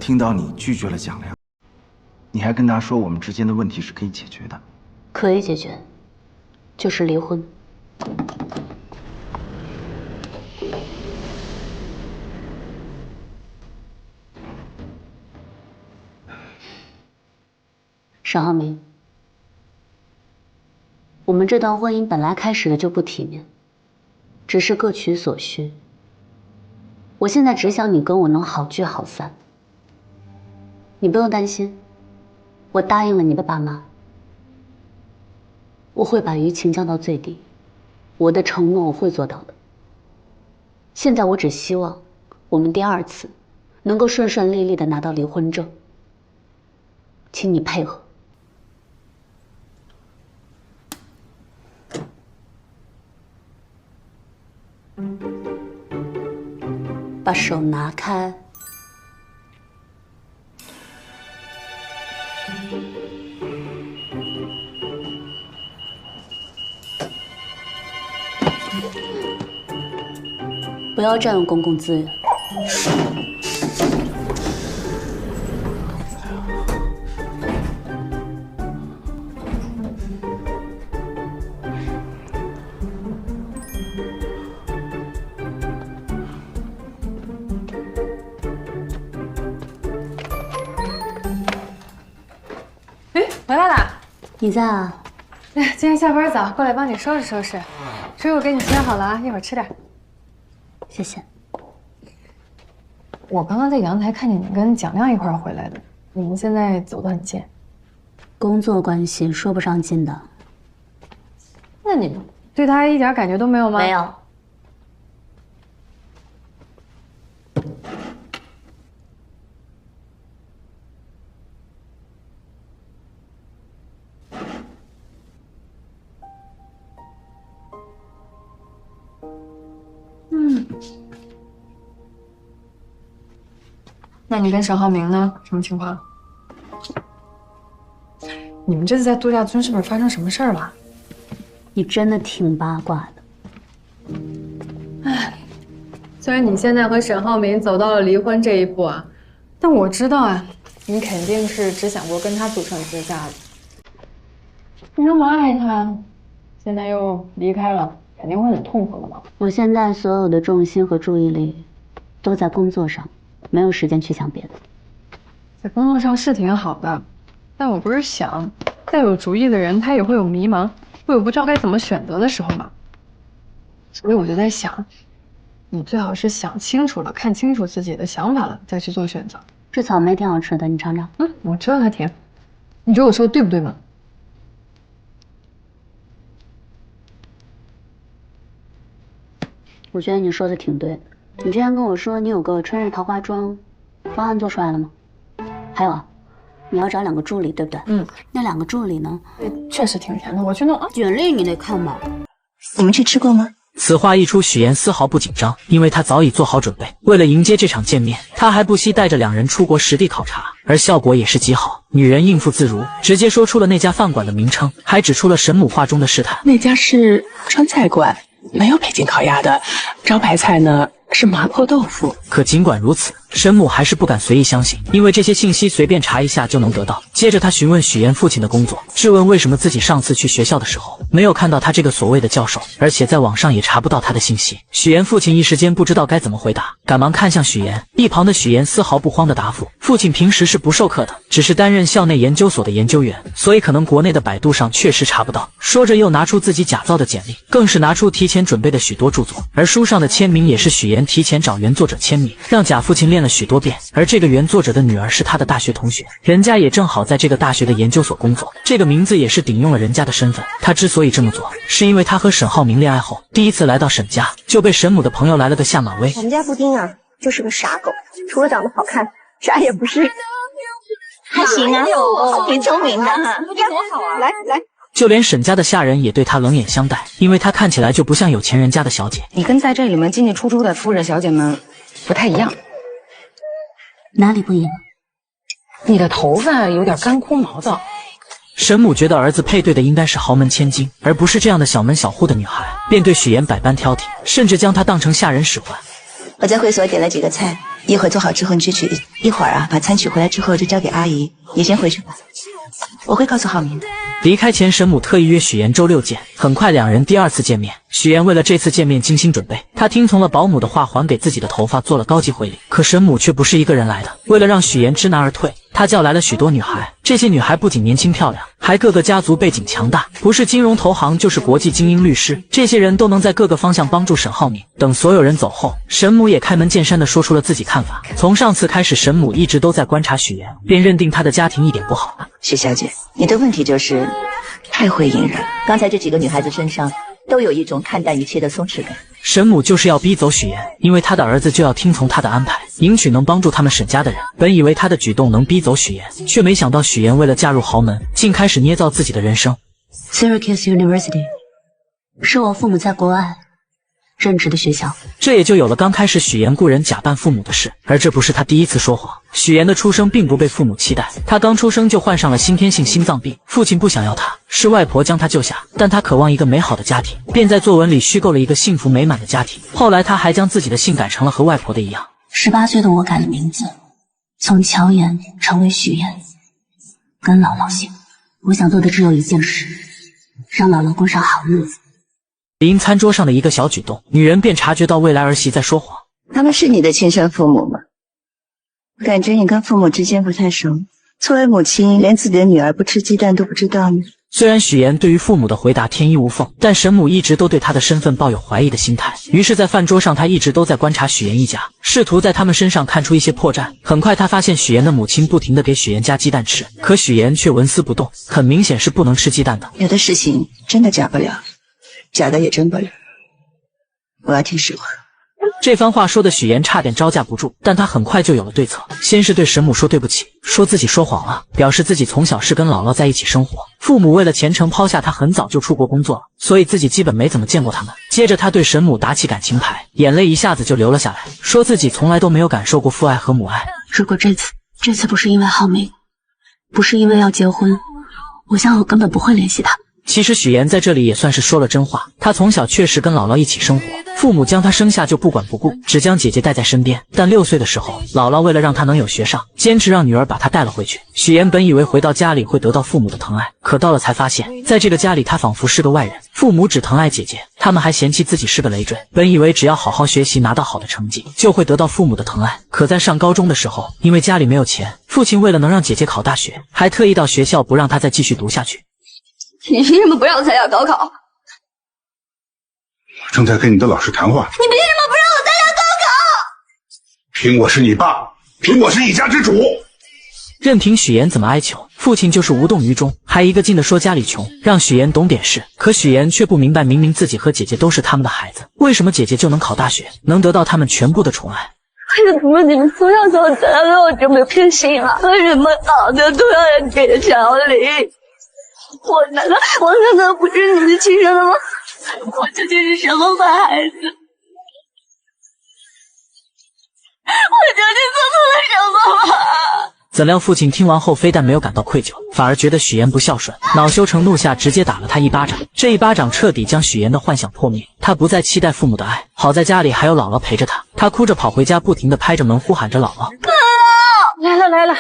听到你拒绝了蒋亮，你还跟他说我们之间的问题是可以解决的。可以解决，就是离婚。沈浩明，我们这段婚姻本来开始的就不体面，只是各取所需。我现在只想你跟我能好聚好散。你不用担心，我答应了你的爸妈，我会把舆情降到最低，我的承诺我会做到的。现在我只希望我们第二次能够顺顺利利的拿到离婚证，请你配合。把手拿开。不要占用公共资源。回来啦！你在啊？哎，今天下班早，过来帮你收拾收拾。水果给你切好了啊，一会儿吃点。谢谢。我刚刚在阳台看见你跟蒋亮一块儿回来的，你们现在走得很近。工作关系说不上近的。那你对他一点感觉都没有吗？没有。那你跟沈浩明呢？什么情况？你们这次在度假村是不是发生什么事儿了？你真的挺八卦的。唉，虽然你现在和沈浩明走到了离婚这一步啊，但我知道啊，你肯定是只想过跟他组成一个家的。你那么爱他，现在又离开了，肯定会很痛苦的嘛。我现在所有的重心和注意力都在工作上，没有时间去想别的。在工作上是挺好的，但我不是想，再有主意的人他也会有迷茫，会有不知道该怎么选择的时候嘛。所以我就在想，你最好是想清楚了，看清楚自己的想法了，再去做选择。这草莓挺好吃的，你尝尝。我知道它甜。你觉得我说的对不对吗？我觉得你说的挺对的。你之前跟我说你有个春日桃花庄，方案做出来了吗？还有啊，你要找2个助理，对不对？那2个助理呢？确实挺甜的，我去弄啊。简历你得看吧。我们去吃过吗？此话一出，许妍丝毫不紧张，因为她早已做好准备。为了迎接这场见面，她还不惜带着2人出国实地考察，而效果也是极好。女人应付自如，直接说出了那家饭馆的名称，还指出了沈母话中的试探。那家是川菜馆，没有北京烤鸭的，招牌菜呢是麻婆豆腐。可尽管如此，沈母还是不敢随意相信，因为这些信息随便查一下就能得到。接着他询问许妍父亲的工作，质问为什么自己上次去学校的时候没有看到他这个所谓的教授，而且在网上也查不到他的信息。许妍父亲一时间不知道该怎么回答，赶忙看向许妍。一旁的许妍丝毫不慌的答复，父亲平时是不授课的，只是担任校内研究所的研究员，所以可能国内的百度上确实查不到。说着又拿出自己假造的简历，更是拿出提前准备的许多著作，而书上的签名也是许妍提前找原作者签名，让假父亲练了许多遍。而这个原作者的女儿是他的大学同学，人家也正好在这个大学的研究所工作，这个名字也是顶用了人家的身份。他之所以这么做，是因为他和沈浩明恋爱后，第一次来到沈家，就被沈母的朋友来了个下马威。我们家布丁啊，就是个傻狗，除了长得好看，啥也不是。还行啊，挺聪明的哈。来，就连沈家的下人也对他冷眼相待，因为他看起来就不像有钱人家的小姐。你跟在这里面进进出出的夫人小姐们不太一样。哪里不一样？你的头发有点干枯毛躁。沈母觉得儿子配对的应该是豪门千金，而不是这样的小门小户的女孩，便对许妍百般挑剔，甚至将她当成下人使唤。我在会所点了几个菜，一会儿做好之后你去取，一会儿啊把餐取回来之后就交给阿姨，你先回去吧，我会告诉浩明的。离开前，沈母特意约许妍周六见。很快，两人第二次见面。许妍为了这次见面精心准备，她听从了保姆的话，还给自己的头发做了高级回礼。可沈母却不是一个人来的，为了让许妍知难而退，她叫来了许多女孩。这些女孩不仅年轻漂亮，还各个家族背景强大，不是金融投行就是国际精英律师。这些人都能在各个方向帮助沈浩明。等所有人走后，沈母也开门见山地说出了自己看法。从上次开始，沈母一直都在观察许妍，便认定她的家庭一点不好。许小姐，你的问题就是太会隐忍。刚才这几个女孩子身上都有一种看淡一切的松弛感。沈母就是要逼走许妍，因为她的儿子就要听从她的安排，迎娶能帮助他们沈家的人。本以为她的举动能逼走许妍，却没想到许妍为了嫁入豪门，竟开始捏造自己的人生。Syracuse University 是我父母在国外任职的学校，这也就有了刚开始许妍雇人假扮父母的事。而这不是她第一次说谎。许妍的出生并不被父母期待，她刚出生就患上了先天性心脏病，父亲不想要她，是外婆将她救下，但她渴望一个美好的家庭，便在作文里虚构了一个幸福美满的家庭。后来她还将自己的姓改成了和外婆的一样。18岁的我改了名字，从乔妍成为许妍，跟姥姥姓。我想做的只有一件事，让姥姥过上好日子。因餐桌上的一个小举动，女人便察觉到未来儿媳在说谎。他们是你的亲生父母吗？感觉你跟父母之间不太熟，作为母亲连自己的女儿不吃鸡蛋都不知道呢。虽然许妍对于父母的回答天衣无缝，但沈母一直都对她的身份抱有怀疑的心态。于是在饭桌上，她一直都在观察许妍一家，试图在他们身上看出一些破绽。很快她发现许妍的母亲不停地给许妍加鸡蛋吃，可许妍却纹丝不动，很明显是不能吃鸡蛋的。有的事情真的假不了，假的也真不了。我要听实话。这番话说的许妍差点招架不住，但她很快就有了对策。先是对沈母说对不起，说自己说谎了，表示自己从小是跟姥姥在一起生活，父母为了前程抛下她很早就出国工作了，所以自己基本没怎么见过他们。接着她对沈母打起感情牌，眼泪一下子就流了下来，说自己从来都没有感受过父爱和母爱。如果这次不是因为浩明，不是因为要结婚，我想我根本不会联系他。其实许妍在这里也算是说了真话，她从小确实跟姥姥一起生活，父母将她生下就不管不顾，只将姐姐带在身边。但6岁的时候，姥姥为了让她能有学上，坚持让女儿把她带了回去。许妍本以为回到家里会得到父母的疼爱，可到了才发现，在这个家里她仿佛是个外人，父母只疼爱姐姐，他们还嫌弃自己是个累赘。本以为只要好好学习拿到好的成绩，就会得到父母的疼爱，可在上高中的时候，因为家里没有钱，父亲为了能让姐姐考大学，还特意到学校不让她再继续读下去。你凭什么不让我参加高考？我正在跟你的老师谈话。你凭什么不让我参加高考？凭我是你爸，凭我是一家之主。任凭许妍怎么哀求，父亲就是无动于衷，还一个劲地说家里穷，让许妍懂点事。可许妍却不明白，明明自己和姐姐都是他们的孩子，为什么姐姐就能考大学，能得到他们全部的宠爱？为什么你们从小到大对我这么偏心啊？为什么好的都要人给小李？我难道不是你们亲生的吗？我究竟是什么坏孩子？我究竟做错了什么吗？怎料父亲听完后，非但没有感到愧疚，反而觉得许妍不孝顺，恼羞成怒下直接打了他一巴掌。这一巴掌彻底将许妍的幻想破灭，他不再期待父母的爱。好在家里还有姥姥陪着他，他哭着跑回家，不停地拍着门呼喊着姥姥。来了。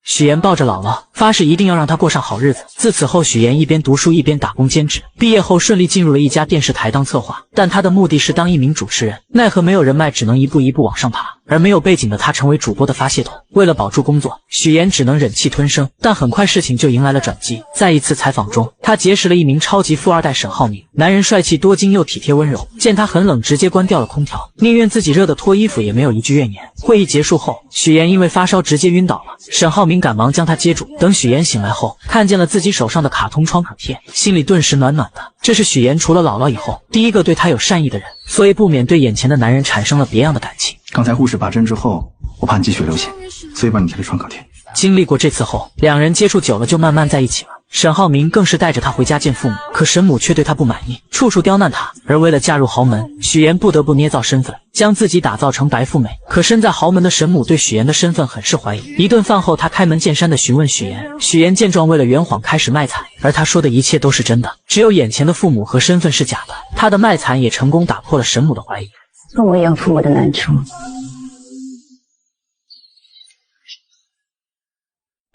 许妍抱着姥姥，发誓一定要让她过上好日子。自此后，许妍一边读书一边打工兼职，毕业后顺利进入了一家电视台当策划，但她的目的是当一名主持人，奈何没有人脉，只能一步一步往上爬。而没有背景的她成为主播的发泄筒。为了保住工作，许妍只能忍气吞声，但很快事情就迎来了转机。在一次采访中，她结识了一名超级富二代沈浩明，男人帅气多金又体贴温柔，见他很冷，直接关掉了空调，宁愿自己热得脱衣服也没有一句怨言。会议结束后，许妍因为发烧直接晕倒了，沈浩明赶忙将她接住。等许妍醒来后，看见了自己手上的卡通创可贴，心里顿时暖暖的。这是许妍除了姥姥以后第一个对她有善意的人，所以不免对眼前的男人产生了别样的感情。刚才护士拔针之后，我怕你继续流血，所以帮你贴了创可贴。经历过这次后，两人接触久了就慢慢在一起了。沈浩明更是带着她回家见父母，可沈母却对她不满意，处处刁难她。而为了嫁入豪门，许妍不得不捏造身份，将自己打造成白富美。可身在豪门的沈母对许妍的身份很是怀疑。一顿饭后，她开门见山地询问许妍，许妍见状为了圆谎开始卖惨，而她说的一切都是真的，只有眼前的父母和身份是假的。她的卖惨也成功打破了沈母的怀疑。那我也要负我的难处。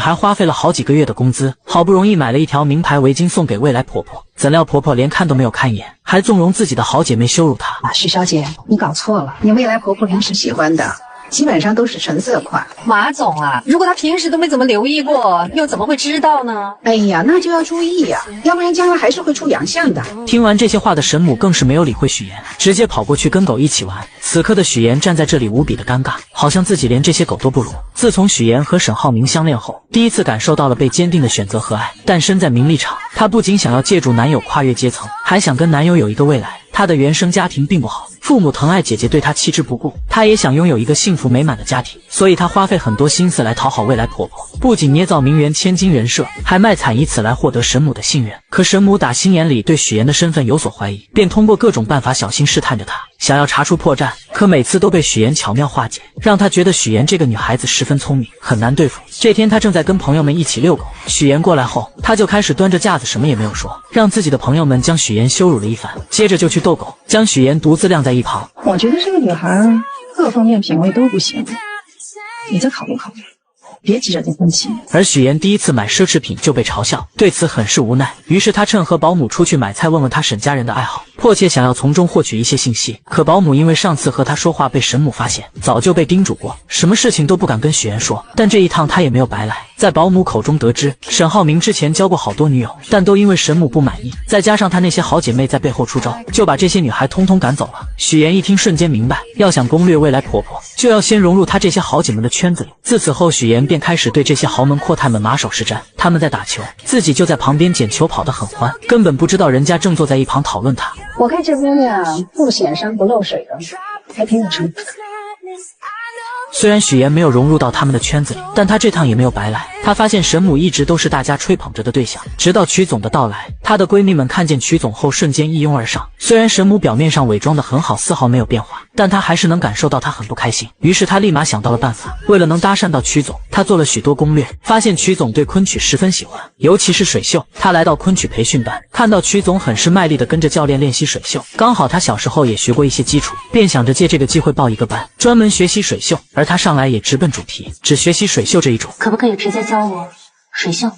还花费了好几个月的工资，好不容易买了一条名牌围巾送给未来婆婆，怎料婆婆连看都没有看一眼，还纵容自己的好姐妹羞辱她。许小姐，你搞错了，你未来婆婆平时喜欢的基本上都是纯色款。马总啊，如果她平时都没怎么留意过，又怎么会知道呢？哎呀，那就要注意呀，要不然将来还是会出洋相的。听完这些话的沈母更是没有理会许妍，直接跑过去跟狗一起玩。此刻的许妍站在这里无比的尴尬，好像自己连这些狗都不如。自从许妍和沈浩明相恋后，第一次感受到了被坚定的选择和爱。但身在名利场，她不仅想要借助男友跨越阶层，还想跟男友有一个未来。她的原生家庭并不好，父母疼爱姐姐对她弃之不顾，她也想拥有一个幸福美满的家庭，所以她花费很多心思来讨好未来婆婆，不仅捏造名媛千金人设，还卖惨以此来获得沈母的信任。可沈母打心眼里对许妍的身份有所怀疑，便通过各种办法小心试探着她，想要查出破绽，可每次都被许妍巧妙化解，让她觉得许妍这个女孩子十分聪明，很难对付。这天她正在跟朋友们一起遛狗，许妍过来后，她就开始端着架子什么也没有说，让自己的朋友们将许妍羞辱了一番，接着就去逗狗，将许妍独自晾在一旁。我觉得这个女孩各方面品味都不行，你再考虑考虑，别急着结婚期。而许妍第一次买奢侈品就被嘲笑，对此很是无奈，于是她趁和保姆出去买菜问问她沈家人的爱好，迫切想要从中获取一些信息。可保姆因为上次和她说话被沈母发现，早就被叮嘱过，什么事情都不敢跟许妍说。但这一趟她也没有白来，在保姆口中得知沈浩明之前交过好多女友，但都因为沈母不满意，再加上他那些好姐妹在背后出招，就把这些女孩通通赶走了。许妍一听瞬间明白，要想攻略未来婆婆，就要先融入她这些好姐妹的圈子里。自此后，许妍便开始对这些豪门阔太们马首是瞻，他们在打球，自己就在旁边捡球跑得很欢，根本不知道人家正坐在一旁讨论她。我看这姑娘不显山不漏水的，还挺有成绩。虽然许妍没有融入到他们的圈子里，但她这趟也没有白来。她发现沈母一直都是大家吹捧着的对象，直到曲总的到来，她的闺蜜们看见曲总后瞬间一拥而上。虽然沈母表面上伪装得很好，丝毫没有变化，但她还是能感受到她很不开心。于是她立马想到了办法，为了能搭讪到曲总，她做了许多攻略，发现曲总对昆曲十分喜欢，尤其是水袖。她来到昆曲培训班，看到曲总很是卖力地跟着教练练习水袖，刚好她小时候也学过一些基础，便想着借这个机会报一个班，专门学习水袖。而她上来也直奔主题，只学习水袖这一种。可不可以直接教我水袖、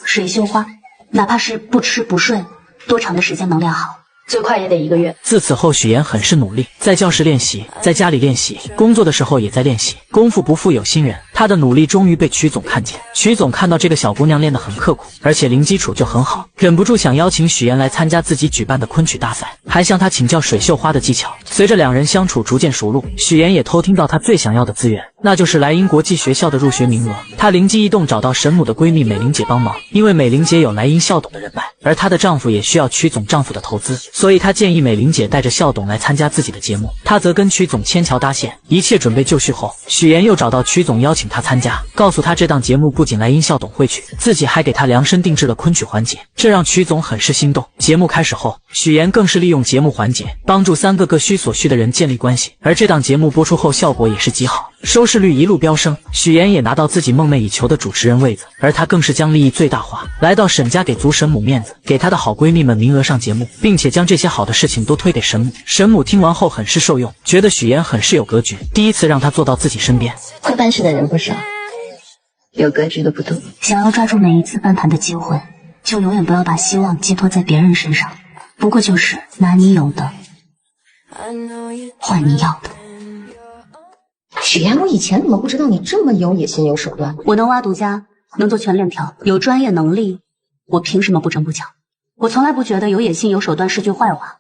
水袖花？哪怕是不吃不睡，多长的时间能练好？最快也得1个月。自此后，许妍很是努力，在教室练习，在家里练习，工作的时候也在练习。功夫不负有心人，她的努力终于被曲总看见。曲总看到这个小姑娘练得很刻苦，而且零基础就很好，忍不住想邀请许妍来参加自己举办的昆曲大赛，还向她请教水袖花的技巧。随着两人相处逐渐熟络，许妍也偷听到她最想要的资源，那就是莱茵国际学校的入学名额。她灵机一动，找到沈母的闺蜜美玲姐帮忙，因为美玲姐有莱茵校董的人脉，而她的丈夫也需要曲总丈夫的投资，所以她建议美玲姐带着校董来参加自己的节目，她则跟曲总牵桥搭线。一切准备就绪后，许妍又找到曲总邀请她参加，告诉她这档节目不仅莱茵校董会去，自己还给她量身定制了昆曲环节，这让曲总很是心动。节目开始后，许妍更是利用节目环节帮助3个各需所需的人建立关系，而这档节目播出后效果也是极好，收视率一路飙升，许妍也拿到自己梦寐以求的主持人位子，而她更是将利益最大化，来到沈家给足沈母面子，给她的好闺蜜们名额上节目，并且将这些好的事情都推给沈母。沈母听完后很是受用，觉得许妍很是有格局，第一次让她坐到自己身边。会办事的人不少，有格局的不多。想要抓住每一次翻盘的机会，就永远不要把希望寄托在别人身上，不过就是拿你有的换你要的。许妍，我以前怎么不知道你这么有野心有手段？我能挖独家，能做全链条，有专业能力，我凭什么不争不抢？我从来不觉得有野心有手段是句坏话，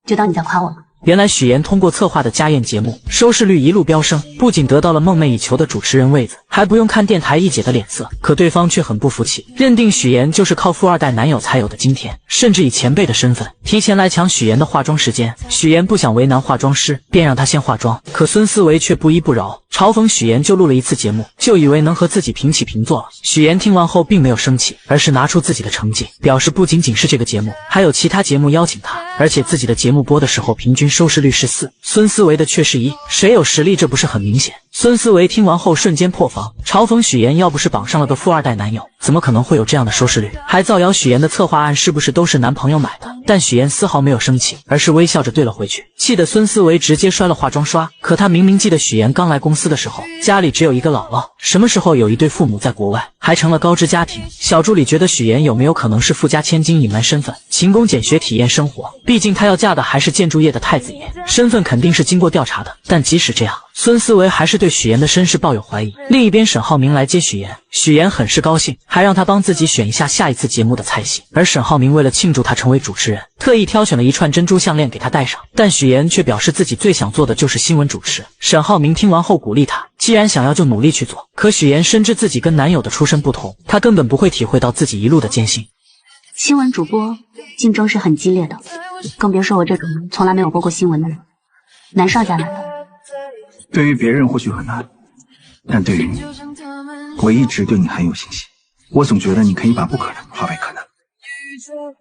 就当你在夸我了。原来许岩通过策划的家宴节目，收视率一路飙升，不仅得到了梦寐以求的主持人位子，还不用看电台一姐的脸色。可对方却很不服气，认定许岩就是靠富二代男友才有的今天，甚至以前辈的身份提前来抢许岩的化妆时间。许岩不想为难化妆师，便让他先化妆，可孙思维却不依不饶，嘲讽许岩就录了一次节目，就以为能和自己平起平坐了。许岩听完后并没有生气，而是拿出自己的成绩，表示不仅仅是这个节目，还有其他节目邀请他，而且自己的节目播的时候平均收视率是4，孙思维的却是1，谁有实力这不是很明显？孙思维听完后瞬间破防，嘲讽许岩要不是绑上了个富二代男友，怎么可能会有这样的收视率？还造谣许岩的策划案是不是都是男朋友买的？但许岩丝毫没有生气，而是微笑着对了回去，气得孙思维直接摔了化妆刷。可他明明记得许岩刚来公司的时候，家里只有一个姥姥，什么时候有一对父母在国外，还成了高知家庭。小助理觉得许岩有没有可能是富家千金隐瞒身份，勤工俭学体验生活，毕竟她要嫁的还是建筑业的太子爷，身份肯定是经过调查的。但即使这样，孙思维还是对许岩的身世抱有怀疑。另一边沈浩明来接许岩，许岩很是高兴，还让他帮自己选一下下一次节目的菜系。而沈浩明为了庆祝他成为主持人，特意挑选了一串珍珠项链给他戴上，但许岩却表示自己最想做的就是新闻主持。沈浩明听完后鼓励他，既然想要就努力去做。可许岩深知自己跟男友的出身不同，他根本不会体会到自己一路的艰辛。新闻主播竞争是很激烈的，更别说我这种从来没有播过新闻的人。难上加难的。对于别人或许很难，但对于你，我一直对你很有信心。我总觉得你可以把不可能化为可能。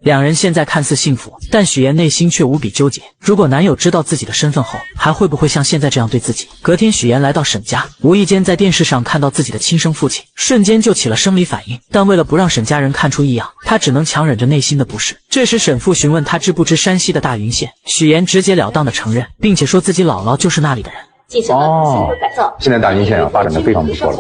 两人现在看似幸福，但许岩内心却无比纠结。如果男友知道自己的身份后，还会不会像现在这样对自己？隔天许岩来到沈家，无意间在电视上看到自己的亲生父亲，瞬间就起了生理反应。但为了不让沈家人看出异样，他只能强忍着内心的不适。这时沈父询问他知不知山西的大云县，许岩直截了当的承认，并且说自己姥姥就是那里的人。现在大云县发展的非常不错了，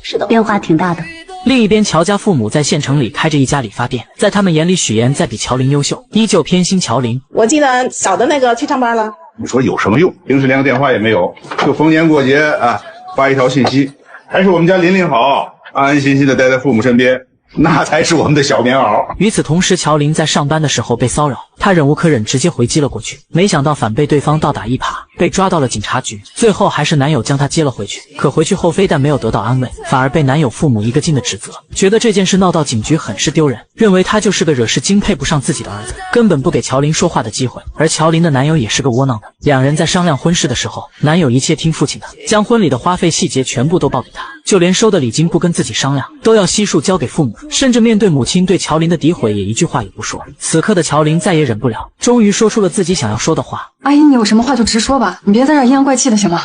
是的，变化挺大的。另一边，乔家父母在县城里开着一家理发店，在他们眼里，许岩在比乔林优秀，依旧偏心乔林。我记得小的那个去上班了，你说有什么用？平时连个电话也没有，就逢年过节啊发一条信息，还是我们家琳琳好，安安心心的待在父母身边，那才是我们的小棉袄。与此同时，乔林在上班的时候被骚扰，他忍无可忍，直接回击了过去，没想到反被对方倒打一耙，被抓到了警察局。最后还是男友将她接了回去，可回去后非但没有得到安慰，反而被男友父母一个劲的指责，觉得这件事闹到警局很是丢人，认为他就是个惹事精配不上自己的儿子，根本不给乔林说话的机会。而乔林的男友也是个窝囊的，两人在商量婚事的时候，男友一切听父亲的，将婚礼的花费细节全部都报给他，就连收的礼金不跟自己商量，都要悉数交给父母，甚至面对母亲对乔林的诋毁也一句话也不说。此刻的乔林再也忍不了，终于说出了自己想要说的话。阿姨，你有什么话就直说吧，你别在这儿阴阳怪气的行吗？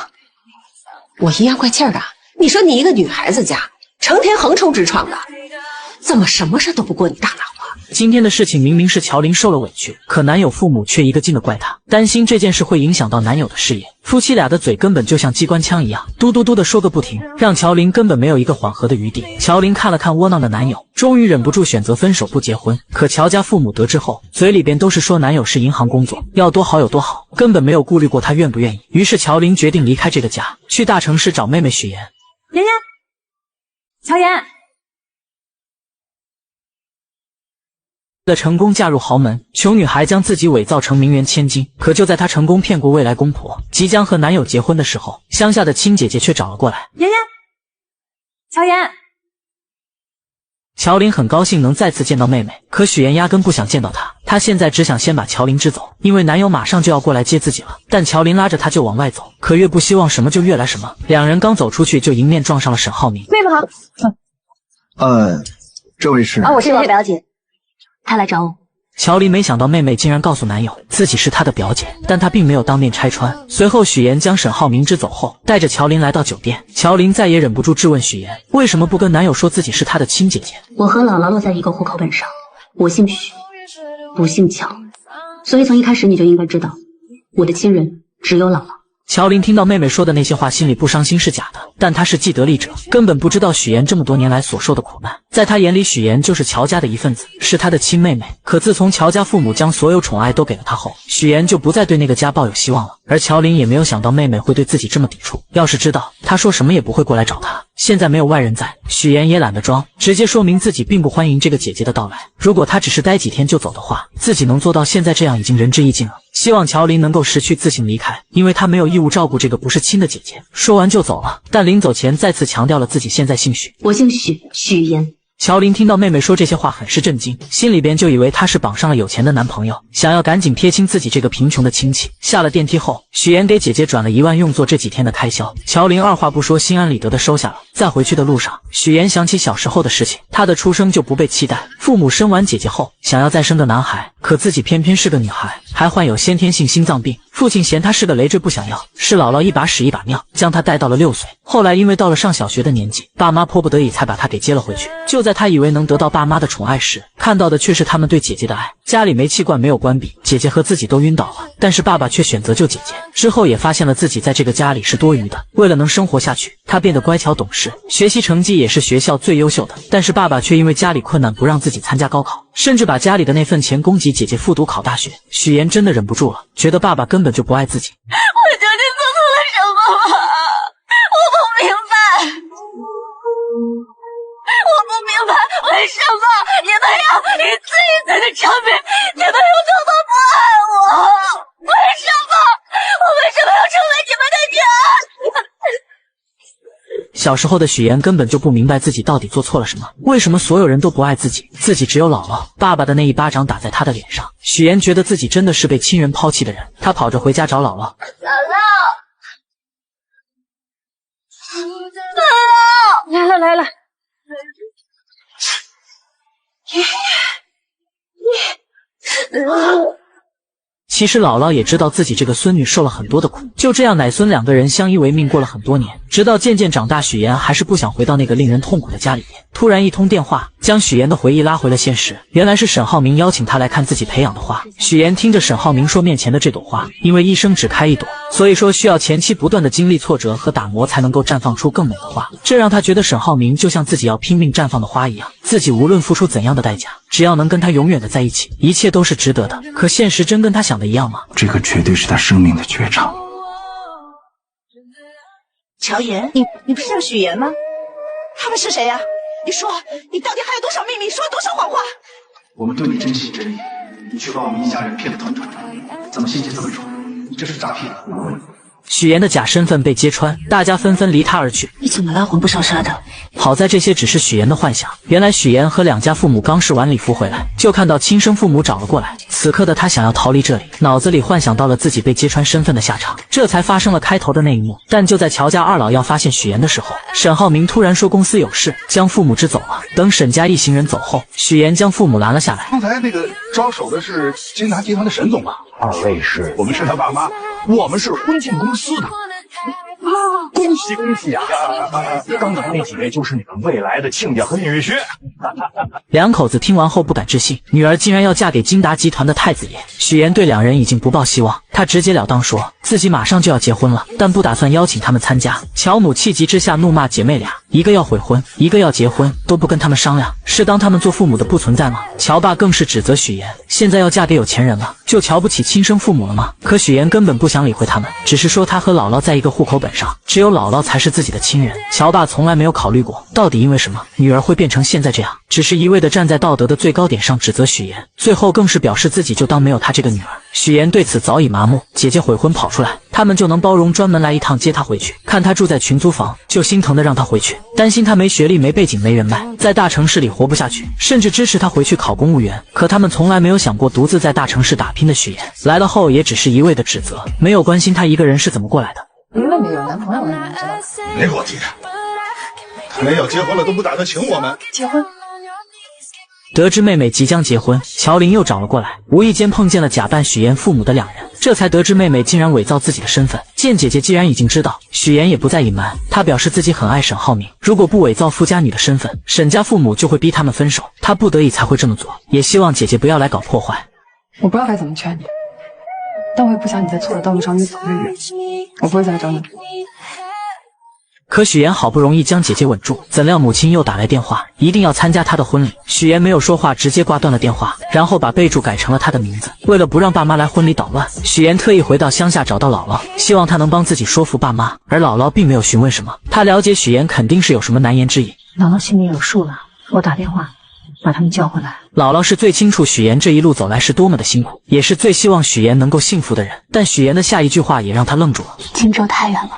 我阴阳怪气的？你说你一个女孩子家，成天横冲直撞的，怎么什么事都不过你大脑啊？今天的事情明明是乔林受了委屈，可男友父母却一个劲的怪他，担心这件事会影响到男友的事业。夫妻俩的嘴根本就像机关枪一样，嘟嘟嘟的说个不停，让乔林根本没有一个缓和的余地。乔林看了看窝囊的男友，终于忍不住选择分手不结婚。可乔家父母得知后，嘴里边都是说男友是银行工作，要多好有多好，根本没有顾虑过他愿不愿意。于是乔林决定离开这个家，去大城市找妹妹许妍。妍妍，乔妍。为了成功嫁入豪门，穷女孩将自己伪造成名媛千金。可就在她成功骗过未来公婆，即将和男友结婚的时候，乡下的亲姐姐却找了过来。妍妍，乔妍。乔林很高兴能再次见到妹妹，可许妍压根不想见到她。她现在只想先把乔林支走，因为男友马上就要过来接自己了。但乔林拉着她就往外走，可越不希望什么就越来什么。两人刚走出去，就迎面撞上了沈浩明。妹妹好。这位是？我是你的表姐。他来找我。乔林没想到妹妹竟然告诉男友自己是她的表姐，但她并没有当面拆穿。随后许妍将沈浩明支走后，带着乔林来到酒店。乔林再也忍不住质问许妍，为什么不跟男友说自己是她的亲姐姐？我和姥姥落在一个户口本上，我姓许，不姓乔，所以从一开始你就应该知道，我的亲人只有姥姥。乔林听到妹妹说的那些话，心里不伤心是假的，但他是既得利者，根本不知道许妍这么多年来所受的苦难。在他眼里，许妍就是乔家的一份子，是他的亲妹妹。可自从乔家父母将所有宠爱都给了他后，许妍就不再对那个家抱有希望了。而乔琳也没有想到妹妹会对自己这么抵触，要是知道，她说什么也不会过来找她。现在没有外人在，许妍也懒得装，直接说明自己并不欢迎这个姐姐的到来。如果她只是待几天就走的话，自己能做到现在这样已经仁至义尽了。希望乔琳能够识趣自行离开，因为她没有义务照顾这个不是亲的姐姐。说完就走了，但临走前再次强调了自己现在姓许，我姓许，许妍。乔琳听到妹妹说这些话很是震惊，心里边就以为她是绑上了有钱的男朋友，想要赶紧撇清自己这个贫穷的亲戚。下了电梯后，许妍给姐姐转了1万用作这几天的开销，乔琳二话不说心安理得的收下了。在回去的路上，许妍想起小时候的事情，她的出生就不被期待，父母生完姐姐后想要再生个男孩，可自己偏偏是个女孩，还患有先天性心脏病，父亲嫌她是个累赘不想要，是姥姥一把屎一把尿将她带到了6岁。后来因为到了上小学的年纪，爸妈迫不得已才把她给接了回去。就在她以为能得到爸妈的宠爱时，看到的却是他们对姐姐的爱。家里煤气罐没有关闭，姐姐和自己都晕倒了，但是爸爸却选择救姐姐。之后也发现了自己在这个家里是多余的，为了能生活下去，他变得乖巧懂事，学习成绩也是学校最优秀的。但是爸爸却因为家里困难不让自己参加高考，甚至把家里的那份钱供给姐姐复读考大学。许妍真的忍不住了，觉得爸爸根本就不爱自己。我究竟做错了什么吗？我不明白，我不明白为什么你们要一次一次的证明你们有多么不爱我？为什么？我为什么要成为你们的女儿？小时候的许妍根本就不明白自己到底做错了什么，为什么所有人都不爱自己，自己只有姥姥。爸爸的那一巴掌打在她的脸上，许妍觉得自己真的是被亲人抛弃的人。她跑着回家找姥姥，姥姥，来了。其实姥姥也知道自己这个孙女受了很多的苦，就这样奶孙2个人相依为命过了很多年，直到渐渐长大，许妍还是不想回到那个令人痛苦的家里面。突然一通电话将许妍的回忆拉回了现实，原来是沈浩明邀请她来看自己培养的花。许妍听着沈浩明说，面前的这朵花因为一生只开1朵，所以说需要前期不断的经历挫折和打磨才能够绽放出更美的花。这让她觉得沈浩明就像自己要拼命绽放的花一样，自己无论付出怎样的代价，只要能跟他永远的在一起，一切都是值得的。可现实真跟他想的一样吗？这个绝对是他生命的绝唱。乔妍，你不是叫许妍吗？他们是谁呀？你说，你到底还有多少秘密？说了多少谎话？我们对你真心真意，你却把我们一家人骗得团团转，怎么心情这么重？你这是诈骗！许妍的假身份被揭穿，大家纷纷离她而去。你怎么了？魂不守舍的。好在这些只是许妍的幻想，原来许妍和2家父母刚试完礼服回来，就看到亲生父母找了过来。此刻的她想要逃离这里，脑子里幻想到了自己被揭穿身份的下场，这才发生了开头的那一幕。但就在乔家2老要发现许妍的时候，沈浩明突然说公司有事，将父母支走了。等沈家一行人走后，许妍将父母拦了下来。刚才那个招手的是金达集团的沈总吧？2位是，我们是他爸妈，我们是婚庆公司的。恭喜恭喜啊！刚才那几位就是你们未来的亲家和女婿。2口子听完后不敢置信，女儿竟然要嫁给金达集团的太子爷。许妍对2人已经不抱希望，她直截了当说自己马上就要结婚了，但不打算邀请他们参加。乔母气急之下怒骂姐妹俩，一个要悔婚，一个要结婚，都不跟他们商量，是当他们做父母的不存在吗？乔爸更是指责许妍现在要嫁给有钱人了，就瞧不起亲生父母了吗？可许妍根本不想理会他们，只是说她和姥姥在一个户口本上，只有姥姥才是自己的亲人。乔爸从来没有考虑过到底因为什么女儿会变成现在这样，只是一味的站在道德的最高点上指责许妍，最后更是表示自己就当没有她这个女儿。许妍对此早已麻木，姐姐悔婚跑出来，他们就能包容专门来一趟接她回去，看她住在群租房就心疼的让她回去，担心她没学历没背景没人脉，在大城市里活不下去，甚至支持她回去考公务员。可他们从来没有想过独自在大城市打拼的许妍来了后也只是一味的指责，没有关心她一个人是怎么过来的。你妹妹有男朋友了，你们知道？没给我提，他连要结婚了都不打算请我们。结婚？得知妹妹即将结婚，乔琳又找了过来，无意间碰见了假扮许妍父母的2人，这才得知妹妹竟然伪造自己的身份。见姐姐既然已经知道，许妍也不再隐瞒，她表示自己很爱沈浩明，如果不伪造富家女的身份，沈家父母就会逼他们分手，她不得已才会这么做，也希望姐姐不要来搞破坏。我不知道该怎么劝你，但我也不想你在错的道路上越走越远，我不会再来找你。可许妍好不容易将姐姐稳住，怎料母亲又打来电话，一定要参加她的婚礼。许妍没有说话，直接挂断了电话，然后把备注改成了她的名字。为了不让爸妈来婚礼捣乱，许妍特意回到乡下找到姥姥，希望她能帮自己说服爸妈。而姥姥并没有询问什么，她了解许妍肯定是有什么难言之隐。姥姥心里有数了，我打电话把他们叫回来。姥姥是最清楚许妍这一路走来是多么的辛苦，也是最希望许妍能够幸福的人。但许妍的下一句话也让她愣住了。荆州太远了，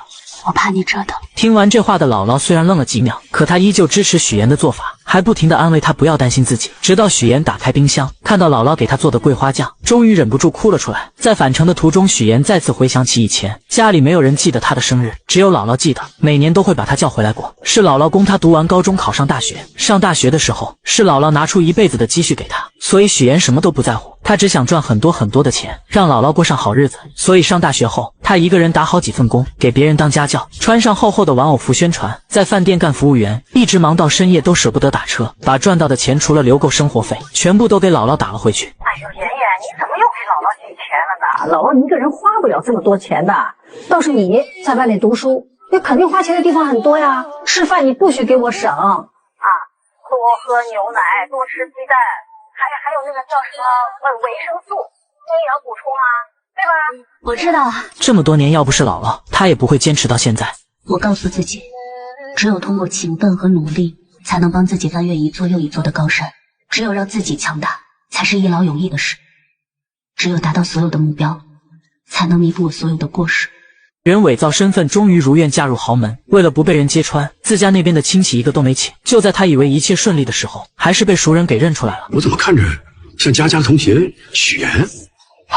我怕你折腾。听完这话的姥姥虽然愣了几秒，可她依旧支持许妍的做法，还不停地安慰她不要担心自己。直到许妍打开冰箱，看到姥姥给她做的桂花酱，终于忍不住哭了出来。在返程的途中，许妍再次回想起以前家里没有人记得她的生日，只有姥姥记得，每年都会把她叫回来过。是姥姥供她读完高中考上大学，上大学的时候是姥姥拿出一辈子的积蓄给她，所以许妍什么都不在乎，她只想赚很多很多的钱，让姥姥过上好日子。所以上大学后，她一个人打好几份工，给别人当家教，穿上厚厚的玩偶服宣传，在饭店干服务员，一直忙到深夜都舍不得打车，把赚到的钱除了留够生活费，全部都给姥姥打了回去。哎呦，妍妍，你怎么又给姥姥寄钱了呢？姥姥一个人花不了这么多钱的，倒是你在外面读书，你肯定花钱的地方很多呀。吃饭你不许给我省啊，多喝牛奶，多吃鸡蛋，还有那个叫什么维生素，营养补充啊，对吧？我知道啊。这么多年要不是姥姥，她也不会坚持到现在。我告诉自己，只有通过勤奋和努力，才能帮自己翻越一座又一座的高山。只有让自己强大，才是一劳永逸的事。只有达到所有的目标，才能弥补我所有的过失。人伪造身份，终于如愿嫁入豪门。为了不被人揭穿，自家那边的亲戚一个都没请。就在他以为一切顺利的时候，还是被熟人给认出来了。我怎么看着像佳佳的同学许妍？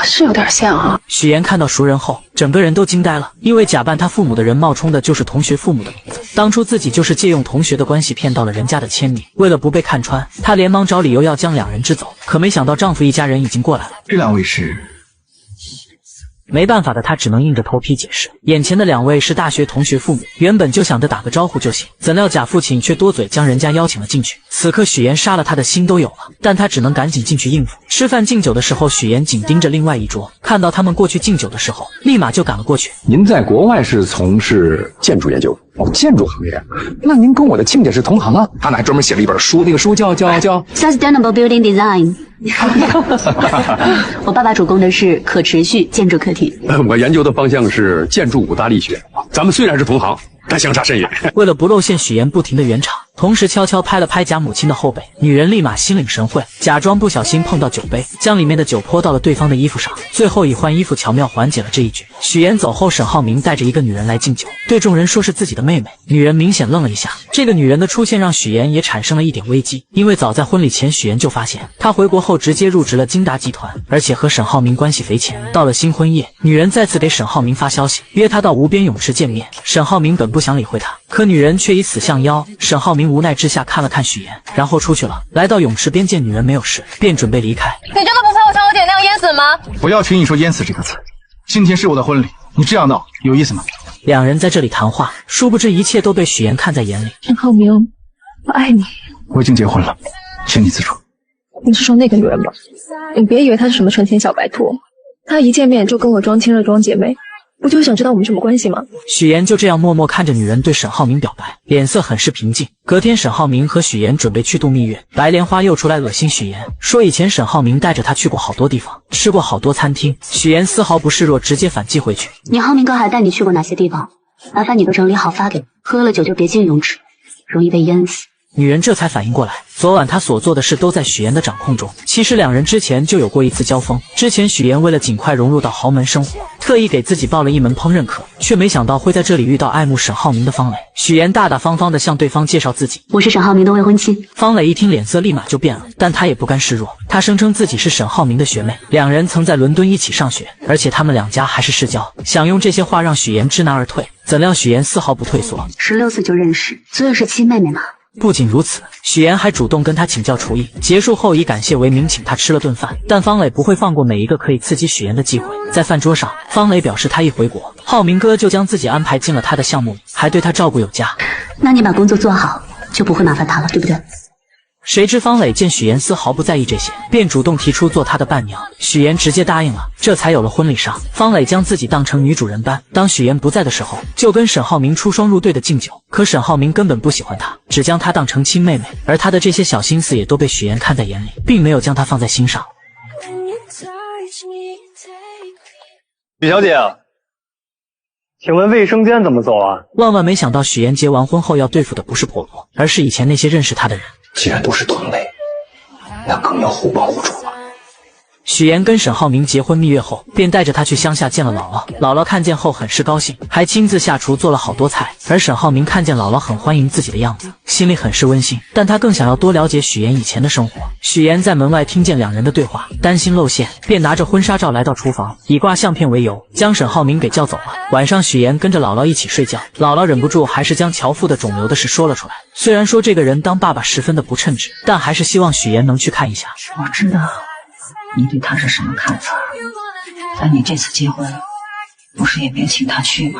是有点像啊。许妍看到熟人后，整个人都惊呆了，因为假扮他父母的人冒充的就是同学父母的名字。当初自己就是借用同学的关系骗到了人家的签名。为了不被看穿，她连忙找理由要将两人支走，可没想到丈夫一家人已经过来了。这两位是？没办法的她只能硬着头皮解释，眼前的两位是大学同学父母，原本就想着打个招呼就行，怎料假父亲却多嘴将人家邀请了进去。此刻许妍杀了他的心都有了，但她只能赶紧进去应付。吃饭敬酒的时候，许妍紧盯着另外一桌，看到他们过去敬酒的时候，立马就赶了过去。您在国外是从事建筑研究？哦，建筑行业，那您跟我的亲家是同行啊？他还专门写了一本书，那个书叫 Sustainable Building Design 我爸爸主攻的是可持续建筑课题。我研究的方向是建筑五大力学。咱们虽然是同行，但相差甚远。为了不露馅，许妍不停地圆场，同时悄悄拍了拍贾母亲的后背。女人立马心领神会，假装不小心碰到酒杯，将里面的酒泼到了对方的衣服上，最后以换衣服巧妙缓解了这一局。许妍走后，沈浩明带着一个女人来敬酒，对众人说是自己的妹妹。女人明显愣了一下，这个女人的出现让许妍也产生了一点危机，因为早在婚礼前，许妍就发现她回国后直接入职了金达集团，而且和沈浩明关系匪浅。到了新婚夜，女人再次给沈浩明发消息，约他到无边泳池见面。沈浩明本不想理会她，可女人却以死相邀。沈浩明无奈之下看了看许妍，然后出去了。来到泳池边见女人没有事，便准备离开。你真的不怕我像我姐那样淹死吗？不要轻易说淹死这个词。今天是我的婚礼，你这样闹有意思吗？两人在这里谈话，殊不知一切都被许妍看在眼里。沈浩明，我爱你。我已经结婚了，请你自重。你是说那个女人吧？你别以为她是什么纯情小白兔，她一见面就跟我装亲热装姐妹，不就是想知道我们什么关系吗？许妍就这样默默看着女人对沈浩明表白，脸色很是平静。隔天，沈浩明和许妍准备去度蜜月，白莲花又出来恶心许妍，说以前沈浩明带着她去过好多地方，吃过好多餐厅。许妍丝毫不示弱，直接反击回去。你浩明哥还带你去过哪些地方？麻烦你都整理好发给我。喝了酒就别进泳池，容易被淹死。女人这才反应过来，昨晚她所做的事都在许妍的掌控中。其实两人之前就有过一次交锋，之前许妍为了尽快融入到豪门生活，特意给自己报了一门烹饪课，却没想到会在这里遇到爱慕沈浩明的方磊。许妍大大方方地向对方介绍自己，我是沈浩明的未婚妻。方磊一听脸色立马就变了，但他也不甘示弱，他声称自己是沈浩明的学妹，两人曾在伦敦一起上学，而且他们两家还是世交，想用这些话让许妍知难而退。怎料许妍丝毫不退缩，16岁就认识，所以是亲妹妹嘛。不仅如此，许妍还主动跟他请教厨艺，结束后以感谢为名请他吃了顿饭。但方磊不会放过每一个可以刺激许妍的机会。在饭桌上，方磊表示他一回国，浩明哥就将自己安排进了他的项目里，还对他照顾有加。那你把工作做好，就不会麻烦他了，对不对？谁知方磊见许妍丝毫不在意这些，便主动提出做他的伴娘，许妍直接答应了，这才有了婚礼上。方磊将自己当成女主人般，当许妍不在的时候，就跟沈浩明出双入对的敬酒。可沈浩明根本不喜欢他，只将她当成亲妹妹，而他的这些小心思也都被许妍看在眼里，并没有将她放在心上。许小姐，请问卫生间怎么走啊？万万没想到，许妍结完婚后要对付的不是婆婆，而是以前那些认识她的人。既然都是同类，那更要互帮互助了。许妍跟沈浩明结婚蜜月后，便带着他去乡下见了姥姥。姥姥看见后很是高兴，还亲自下厨做了好多菜。而沈浩明看见姥姥很欢迎自己的样子，心里很是温馨，但他更想要多了解许妍以前的生活。许妍在门外听见两人的对话，担心露馅，便拿着婚纱照来到厨房，以挂相片为由，将沈浩明给叫走了。晚上许妍跟着姥姥一起睡觉，姥姥忍不住还是将乔父的肿瘤的事说了出来。虽然说这个人当爸爸十分的不称职，但还是希望许妍能去看一下。我知道你对他是什么看法，但你这次结婚不是也没请他去吗？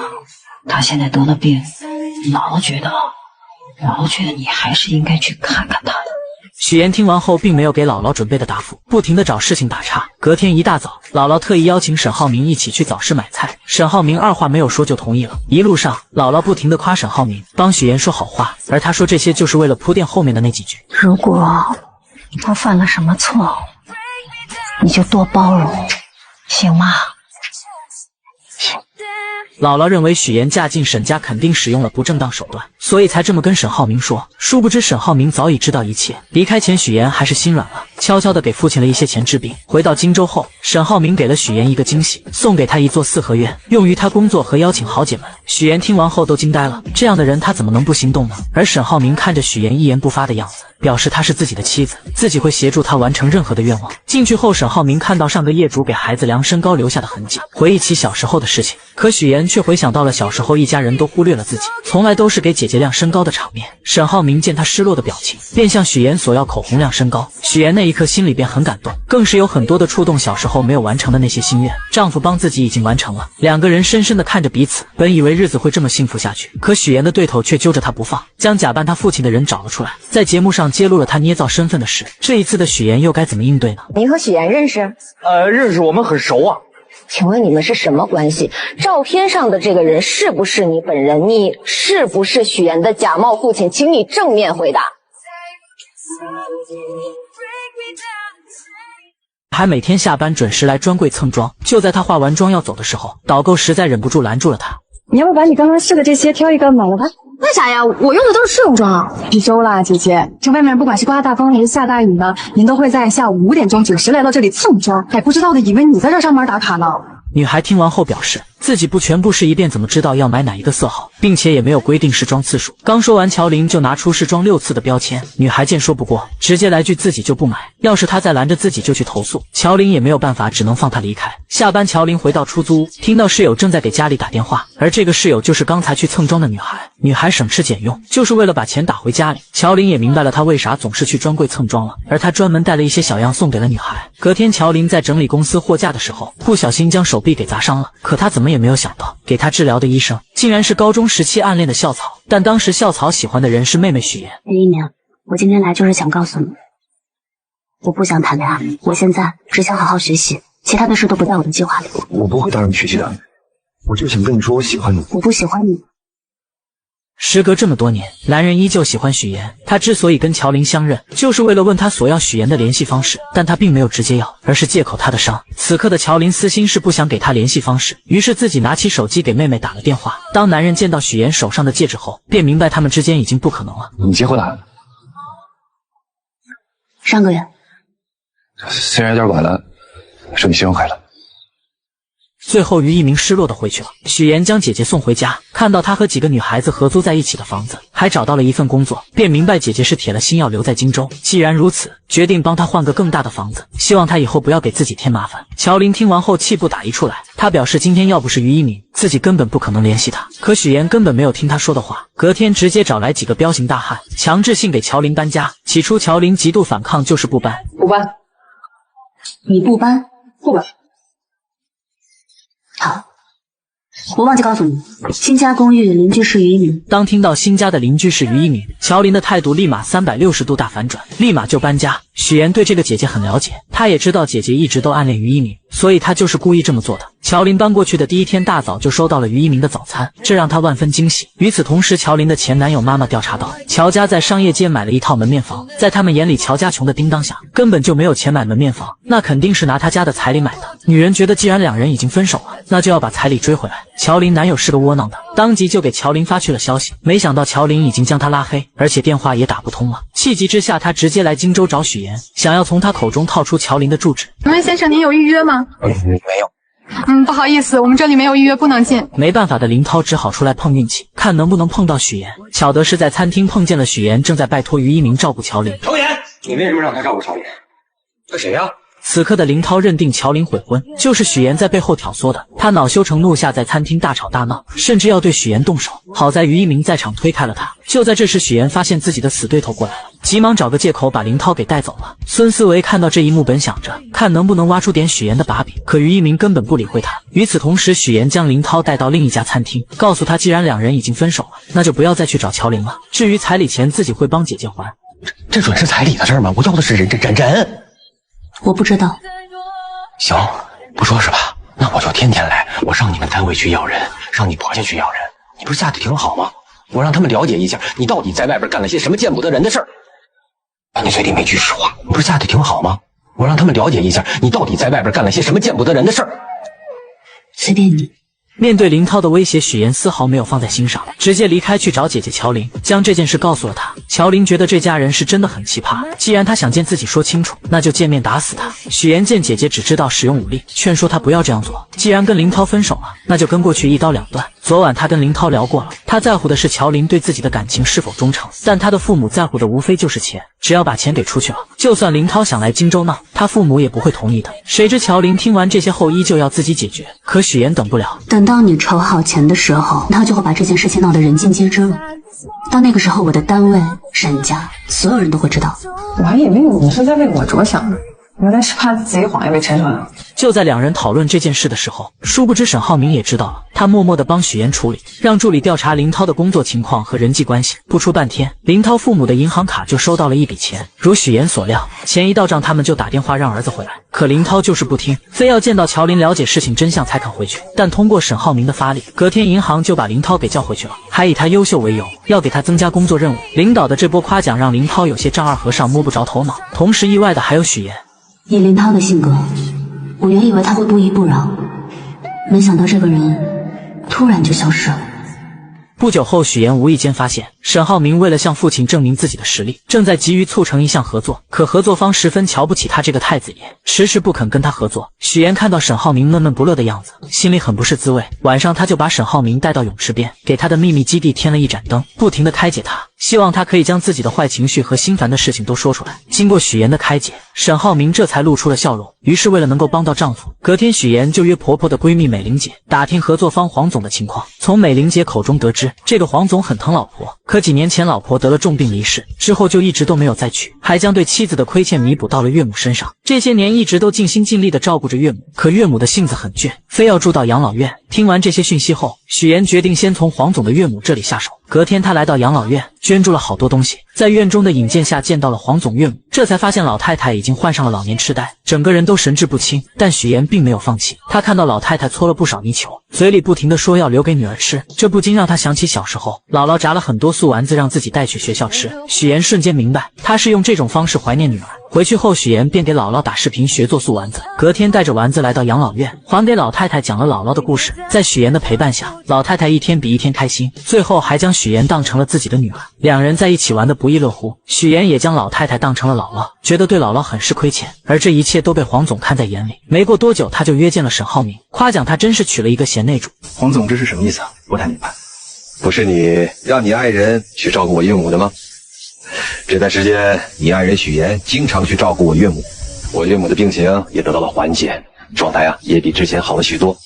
他现在得了病，姥姥觉得你还是应该去看看他的。许妍听完后并没有给姥姥准备的答复，不停地找事情打岔。隔天一大早，姥姥特意邀请沈浩明一起去早市买菜，沈浩明二话没有说就同意了。一路上，姥姥不停地夸沈浩明，帮许妍说好话，而他说这些就是为了铺垫后面的那几句。如果他犯了什么错，你就多包容，行吗？姥姥认为许妍嫁进沈家肯定使用了不正当手段，所以才这么跟沈浩明说。殊不知沈浩明早已知道一切。离开前，许妍还是心软了，悄悄地给父亲了一些钱治病。回到荆州后，沈浩明给了许妍一个惊喜，送给她一座四合院，用于她工作和邀请豪姐们。许妍听完后都惊呆了，这样的人她怎么能不心动呢？而沈浩明看着许妍一言不发的样子，表示她是自己的妻子，自己会协助她完成任何的愿望。进去后，沈浩明看到上个业主给孩子量身高留下的痕迹，回忆起小时候的事情。可许妍却回想到了小时候一家人都忽略了自己，从来都是给姐姐量身高的场面。沈浩明见她失落的表情，便向许妍索要口红量身高。许妍那一刻心里便很感动，更是有很多的触动小时候没有完成的那些心愿，丈夫帮自己已经完成了。两个人深深地看着彼此，本以为日子会这么幸福下去，可许妍的对头却揪着她不放，将假扮她父亲的人找了出来，在节目上揭露了她捏造身份的事。这一次的许妍又该怎么应对呢？您和许妍认识？认识，我们很熟啊。请问你们是什么关系？照片上的这个人是不是你本人？你是不是许妍的假冒父亲？请你正面回答。还每天下班准时来专柜蹭妆。就在他化完妆要走的时候，导购实在忍不住拦住了他。你要不把你刚刚试的这些挑一个买了吧？为啥呀？我用的都是试用装。一周啦，姐姐，这外面不管是刮大风还是下大雨呢，您都会在下午5点钟准时来到这里蹭妆，还不知道的以为你在这上班打卡呢。女孩听完后表示，自己不全部试一遍怎么知道要买哪一个色号，并且也没有规定试妆次数。刚说完，乔林就拿出试妆6次的标签。女孩见说不过，直接来句自己就不买。要是她再拦着自己就去投诉，乔林也没有办法，只能放她离开。下班，乔林回到出租屋，听到室友正在给家里打电话，而这个室友就是刚才去蹭妆的女孩。女孩省吃俭用，就是为了把钱打回家里。乔林也明白了她为啥总是去专柜蹭妆了，而她专门带了一些小样送给了女孩。隔天，乔林在整理公司货架的时候，不小心将手臂给砸伤了，可他怎么也没有想到，给他治疗的医生竟然是高中时期暗恋的校草。但当时校草喜欢的人是妹妹许妍。林一鸣，我今天来就是想告诉你，我不想谈恋爱，我现在只想好好学习，其他的事都不在我的计划里。我不会打扰你学习的，我就想跟你说我喜欢你。我不喜欢你。时隔这么多年，男人依旧喜欢许妍。他之所以跟乔林相认，就是为了问他索要许妍的联系方式，但他并没有直接要，而是借口他的伤。此刻的乔林私心是不想给他联系方式，于是自己拿起手机给妹妹打了电话。当男人见到许妍手上的戒指后，便明白他们之间已经不可能了。你结婚了？上个月。虽然有点晚了，祝你新婚快乐。最后，于一鸣失落的回去了。许妍将姐姐送回家，看到她和几个女孩子合租在一起的房子，还找到了一份工作，便明白姐姐是铁了心要留在荆州。既然如此，决定帮她换个更大的房子，希望她以后不要给自己添麻烦。乔林听完后气不打一处来，他表示今天要不是于一鸣，自己根本不可能联系他。可许妍根本没有听他说的话，隔天直接找来几个彪形大汉，强制性给乔林搬家。起初乔林极度反抗，就是不搬。不搬。你不搬？不搬。好，我忘记告诉你，新家公寓邻居是于一鸣。当听到新家的邻居是于一鸣，乔林的态度立马360度大反转，立马就搬家。许妍对这个姐姐很了解，她也知道姐姐一直都暗恋于一鸣，所以她就是故意这么做的。乔林搬过去的第一天大早就收到了于一鸣的早餐，这让她万分惊喜。与此同时，乔林的前男友妈妈调查到，乔家在商业街买了一套门面房，在他们眼里，乔家穷的叮当响，根本就没有钱买门面房，那肯定是拿他家的彩礼买的。女人觉得既然两人已经分手了，那就要把彩礼追回来。乔林男友是个窝囊的，当即就给乔林发去了消息，没想到乔林已经将他拉黑，而且电话也打不通了。气急之下，他直接来荆州找许妍，想要从他口中套出乔林的住址。请问先生，您有预约吗？没有。不好意思，我们这里没有预约，不能进。没办法的林涛只好出来碰运气，看能不能碰到许妍。巧的是在餐厅碰见了许妍，正在拜托于一鸣照顾乔林。乔妍，你为什么让他照顾乔林？这谁呀？此刻的林涛认定乔林悔婚，就是许妍在背后挑唆的。他恼羞成怒下，在餐厅大吵大闹，甚至要对许妍动手。好在于一鸣在场推开了他。就在这时，许妍发现自己的死对头过来了，急忙找个借口把林涛给带走了。孙思维看到这一幕，本想着看能不能挖出点许妍的把柄，可于一鸣根本不理会他。与此同时，许妍将林涛带到另一家餐厅，告诉他既然两人已经分手了，那就不要再去找乔林了。至于彩礼钱，自己会帮姐姐还。这准是彩礼的事吗？我要的是人。我不知道。行，不说是吧？那我就天天来，我上你们单位去要人，上你婆家去要人。你不是嫁得挺好吗？我让他们了解一下，你到底在外边干了些什么见不得人的事儿。你嘴里没句实话，你不是嫁得挺好吗？我让他们了解一下，你到底在外边干了些什么见不得人的事儿。随便你。面对林涛的威胁，许妍丝毫没有放在心上，直接离开去找姐姐乔林，将这件事告诉了她。乔林觉得这家人是真的很奇葩，既然他想见自己说清楚，那就见面打死他。许妍见姐姐只知道使用武力，劝说她不要这样做，既然跟林涛分手了，那就跟过去一刀两断。昨晚他跟林涛聊过了，他在乎的是乔林对自己的感情是否忠诚，但他的父母在乎的无非就是钱，只要把钱给出去了，就算林涛想来荆州闹，他父母也不会同意的。谁知乔林听完这些后依旧要自己解决，可许妍等不了，等到你筹好钱的时候，他就会把这件事情闹得人尽皆知了。到那个时候，我的单位、沈家，所有人都会知道。我还以为你是在为我着想呢，原来是怕自己谎言被拆穿了。就在两人讨论这件事的时候，殊不知沈浩明也知道了，他默默地帮许妍处理，让助理调查林涛的工作情况和人际关系。不出半天，林涛父母的银行卡就收到了一笔钱，如许妍所料，钱一到账，他们就打电话让儿子回来。可林涛就是不听，非要见到乔林了解事情真相才肯回去。但通过沈浩明的发力，隔天银行就把林涛给叫回去了，还以他优秀为由，要给他增加工作任务。领导的这波夸奖让林涛有些丈二和尚摸不着头脑，同时意外的还有许妍。以林涛的性格，我原以为他会不依不饶，没想到这个人突然就消失了。不久后，许妍无意间发现沈浩明为了向父亲证明自己的实力，正在急于促成一项合作，可合作方十分瞧不起他这个太子爷，迟迟不肯跟他合作。许妍看到沈浩明闷闷不乐的样子，心里很不是滋味。晚上，他就把沈浩明带到泳池边，给他的秘密基地添了一盏灯，不停地开解他，希望他可以将自己的坏情绪和心烦的事情都说出来。经过许妍的开解，沈浩明这才露出了笑容。于是为了能够帮到丈夫，隔天许妍就约婆婆的闺蜜美玲姐打听合作方黄总的情况。从美玲姐口中得知，这个黄总很疼老婆，可几年前老婆得了重病离世，之后就一直都没有再娶，还将对妻子的亏欠弥补到了岳母身上。这些年一直都尽心尽力地照顾着岳母，可岳母的性子很倔，非要住到养老院。听完这些讯息后，许妍决定先从黄总的岳母这里下手。隔天，她来到养老院，捐助了好多东西，在院中的引荐下见到了黄总岳母，这才发现老太太已经患上了老年痴呆，整个人都神志不清。但许妍并没有放弃，她看到老太太搓了不少泥鳅，嘴里不停地说要留给女儿吃，这不禁让她想起小时候姥姥炸了很多素丸子让自己带去学校吃。许妍瞬间明白，她是用这种方式怀念女儿。回去后，许妍便给姥姥打视频学做素丸子，隔天带着丸子来到养老院，还给老太太讲了姥姥的故事。在许妍的陪伴下，老太太一天比一天开心，最后还将许妍当成了自己的女儿，两人在一起玩得不亦乐乎。许妍也将老太太当成了姥姥，觉得对姥姥很是亏欠，而这一切都被黄总看在眼里。没过多久，他就约见了沈浩明，夸奖他真是娶了一个贤内助。黄总，这是什么意思啊？不太明白。不是你让你爱人去照顾我岳母的吗？这段时间，你爱人许妍经常去照顾我岳母，我岳母的病情也得到了缓解，状态也比之前好了许多。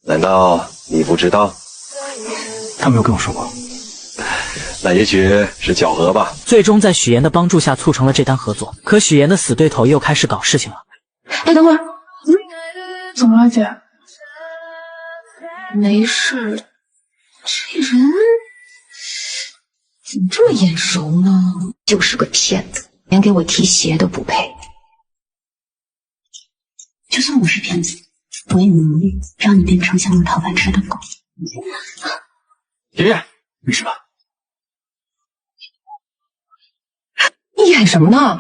难道你不知道？他没有跟我说过。那也许是巧合吧。最终在许妍的帮助下促成了这单合作，可许妍的死对头又开始搞事情了。哎，等会儿，怎么了姐？没事，这人怎么这么眼熟呢？就是个骗子，连给我提鞋都不配。就算我是骗子，我也能让你变成像我讨饭吃的狗。爷爷，没事吧？你演什么呢？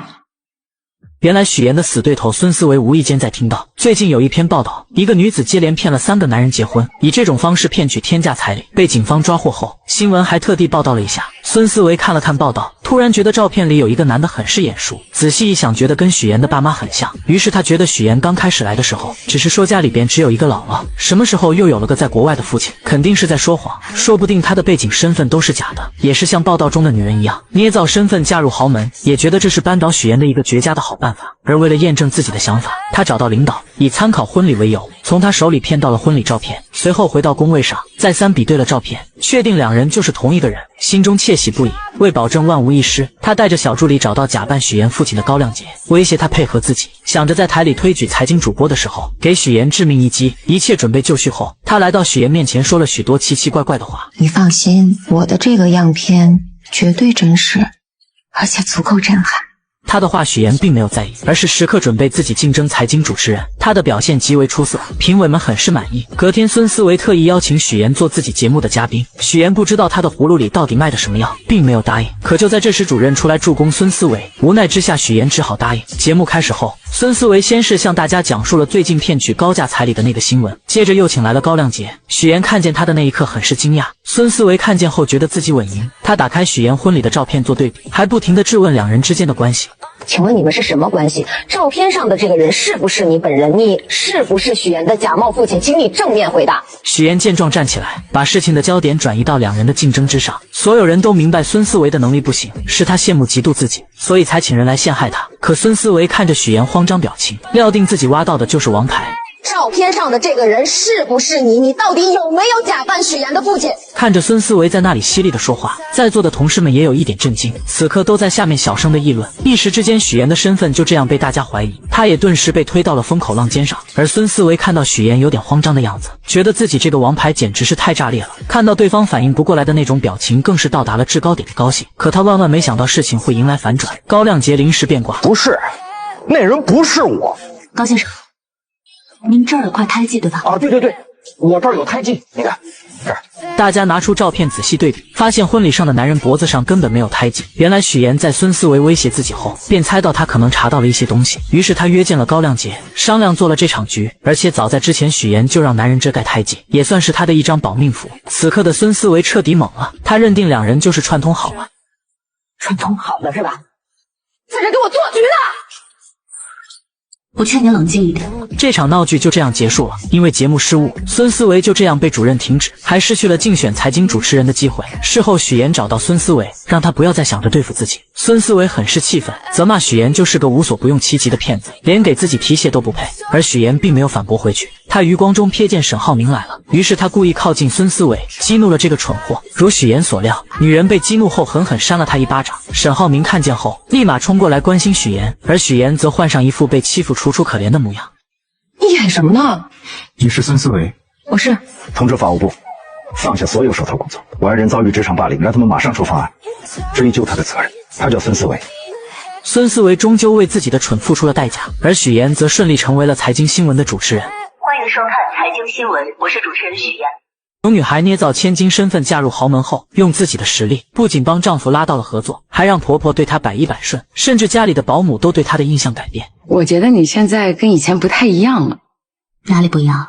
原来许岩的死对头孙思维无意间在听到最近有一篇报道，一个女子接连骗了3个男人结婚，以这种方式骗取天价彩礼，被警方抓获后，新闻还特地报道了一下。孙思维看了看报道，突然觉得照片里有一个男的很是眼熟，仔细一想，觉得跟许岩的爸妈很像，于是他觉得许岩刚开始来的时候，只是说家里边只有一个姥姥，什么时候又有了个在国外的父亲，肯定是在说谎，说不定他的背景身份都是假的，也是像报道中的女人一样捏造身份嫁入豪门，也觉得这是扳倒许岩的一个绝佳的好办法。而为了验证自己的想法，他找到领导，以参考婚礼为由，从他手里骗到了婚礼照片，随后回到工位上，再三比对了照片，确定2人就是同一个人，心中窃喜不已。为保证万无一失，他带着小助理找到假扮许岩父亲的高亮杰，威胁他配合自己，想着在台里推举财经主播的时候给许岩致命一击。一切准备就绪后，他来到许岩面前，说了许多奇奇怪怪的话。你放心，我的这个样片绝对真实，而且足够震撼。他的话许岩并没有在意，而是时刻准备自己竞争财经主持人。他的表现极为出色，评委们很是满意。隔天，孙思维特意邀请许岩做自己节目的嘉宾。许岩不知道他的葫芦里到底卖的什么药，并没有答应。可就在这时，主任出来助攻孙思维，无奈之下，许岩只好答应。节目开始后，孙思维先是向大家讲述了最近骗取高价彩礼的那个新闻，接着又请来了高亮杰。许岩看见他的那一刻很是惊讶，孙思维看见后觉得自己稳赢。他打开许岩婚礼的照片做对比，还不停地质问2人之间的关系。请问你们是什么关系？照片上的这个人是不是你本人？你是不是许岩的假冒父亲？请你正面回答。许岩见状站起来，把事情的焦点转移到2人的竞争之上。所有人都明白孙思维的能力不行，是他羡慕嫉妒自己，所以才请人来陷害他。可孙思维看着许岩慌张表情，料定自己挖到的就是王牌。照片上的这个人是不是你？你到底有没有假扮许岩的父亲？看着孙思维在那里犀利的说话，在座的同事们也有一点震惊，此刻都在下面小声的议论。一时之间，许岩的身份就这样被大家怀疑，他也顿时被推到了风口浪尖上。而孙思维看到许岩有点慌张的样子，觉得自己这个王牌简直是太炸裂了。看到对方反应不过来的那种表情，更是到达了制高点的高兴。可他万万没想到事情会迎来反转，高亮杰临时变卦，不是，那人不是我。高先生，您这儿有块胎记对吧？啊，对，我这儿有胎记，你看这儿。大家拿出照片仔细对比，发现婚礼上的男人脖子上根本没有胎记。原来许岩在孙思维威胁自己后，便猜到他可能查到了一些东西，于是他约见了高亮杰，商量做了这场局。而且早在之前，许岩就让男人遮盖胎记，也算是他的一张保命符。此刻的孙思维彻底懵了，他认定2人就是串通好了。串通好了是吧？在这给我做局呢！我劝你冷静一点。这场闹剧就这样结束了。因为节目失误，孙思维就这样被主任停职，还失去了竞选财经主持人的机会。事后许岩找到孙思维，让他不要再想着对付自己。孙思维很是气愤，责骂许岩就是个无所不用其极的骗子，连给自己提鞋都不配。而许岩并没有反驳回去，他余光中瞥见沈浩明来了，于是他故意靠近孙思维，激怒了这个蠢货。如许岩所料，女人被激怒后狠狠扇了他一巴掌。沈浩明看见后，立马冲过来关心许岩，而许岩则换上一副被欺负楚楚可怜的模样。你演什么呢？你是孙思维？我是。通知法务部，放下所有手头工作。我爱人遭遇职场霸凌，让他们马上出方案，追究他的责任。他叫孙思维。孙思维终究为自己的蠢付出了代价，而许岩则顺利成为了财经新闻的主持人。欢迎收看财经新闻，我是主持人许岩。有女孩捏造千金身份嫁入豪门后，用自己的实力不仅帮丈夫拉到了合作，还让婆婆对她百依百顺，甚至家里的保姆都对她的印象改变。我觉得你现在跟以前不太一样了。哪里不一样？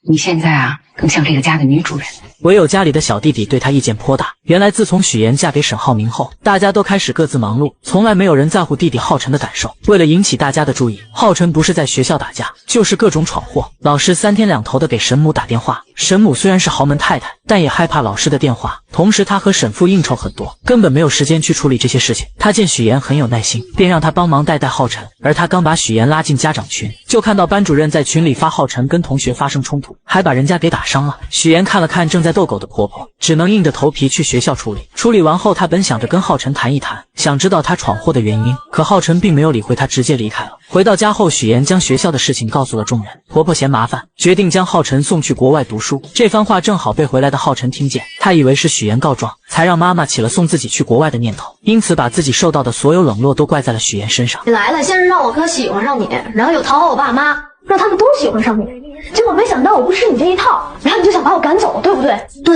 你现在啊，更像这个家的女主人。唯有家里的小弟弟对她意见颇大。原来自从许岩嫁给沈浩明后，大家都开始各自忙碌，从来没有人在乎弟弟浩辰的感受。为了引起大家的注意，浩辰不是在学校打架，就是各种闯祸。老师3天2头的给沈母打电话，沈母虽然是豪门太太，但也害怕老师的电话。同时他和沈父应酬很多，根本没有时间去处理这些事情。他见许岩很有耐心，便让他帮忙带浩辰。而他刚把许岩拉进家长群，就看到班主任在群里发浩辰跟同学发生冲突，还把人家给打伤了。许妍看了看正在逗狗的婆婆，只能硬着头皮去学校处理。处理完后，她本想着跟浩辰谈一谈，想知道他闯祸的原因，可浩辰并没有理会她，直接离开了。回到家后，许妍将学校的事情告诉了众人。婆婆嫌麻烦，决定将浩辰送去国外读书。这番话正好被回来的浩辰听见，他以为是许妍告状，才让妈妈起了送自己去国外的念头，因此把自己受到的所有冷落都怪在了许妍身上。你来了，先是让我哥喜欢上你，然后又讨好我爸妈，让他们都喜欢上你，结果没想到我不吃你这一套，然后你就想把我赶走，对不对？对。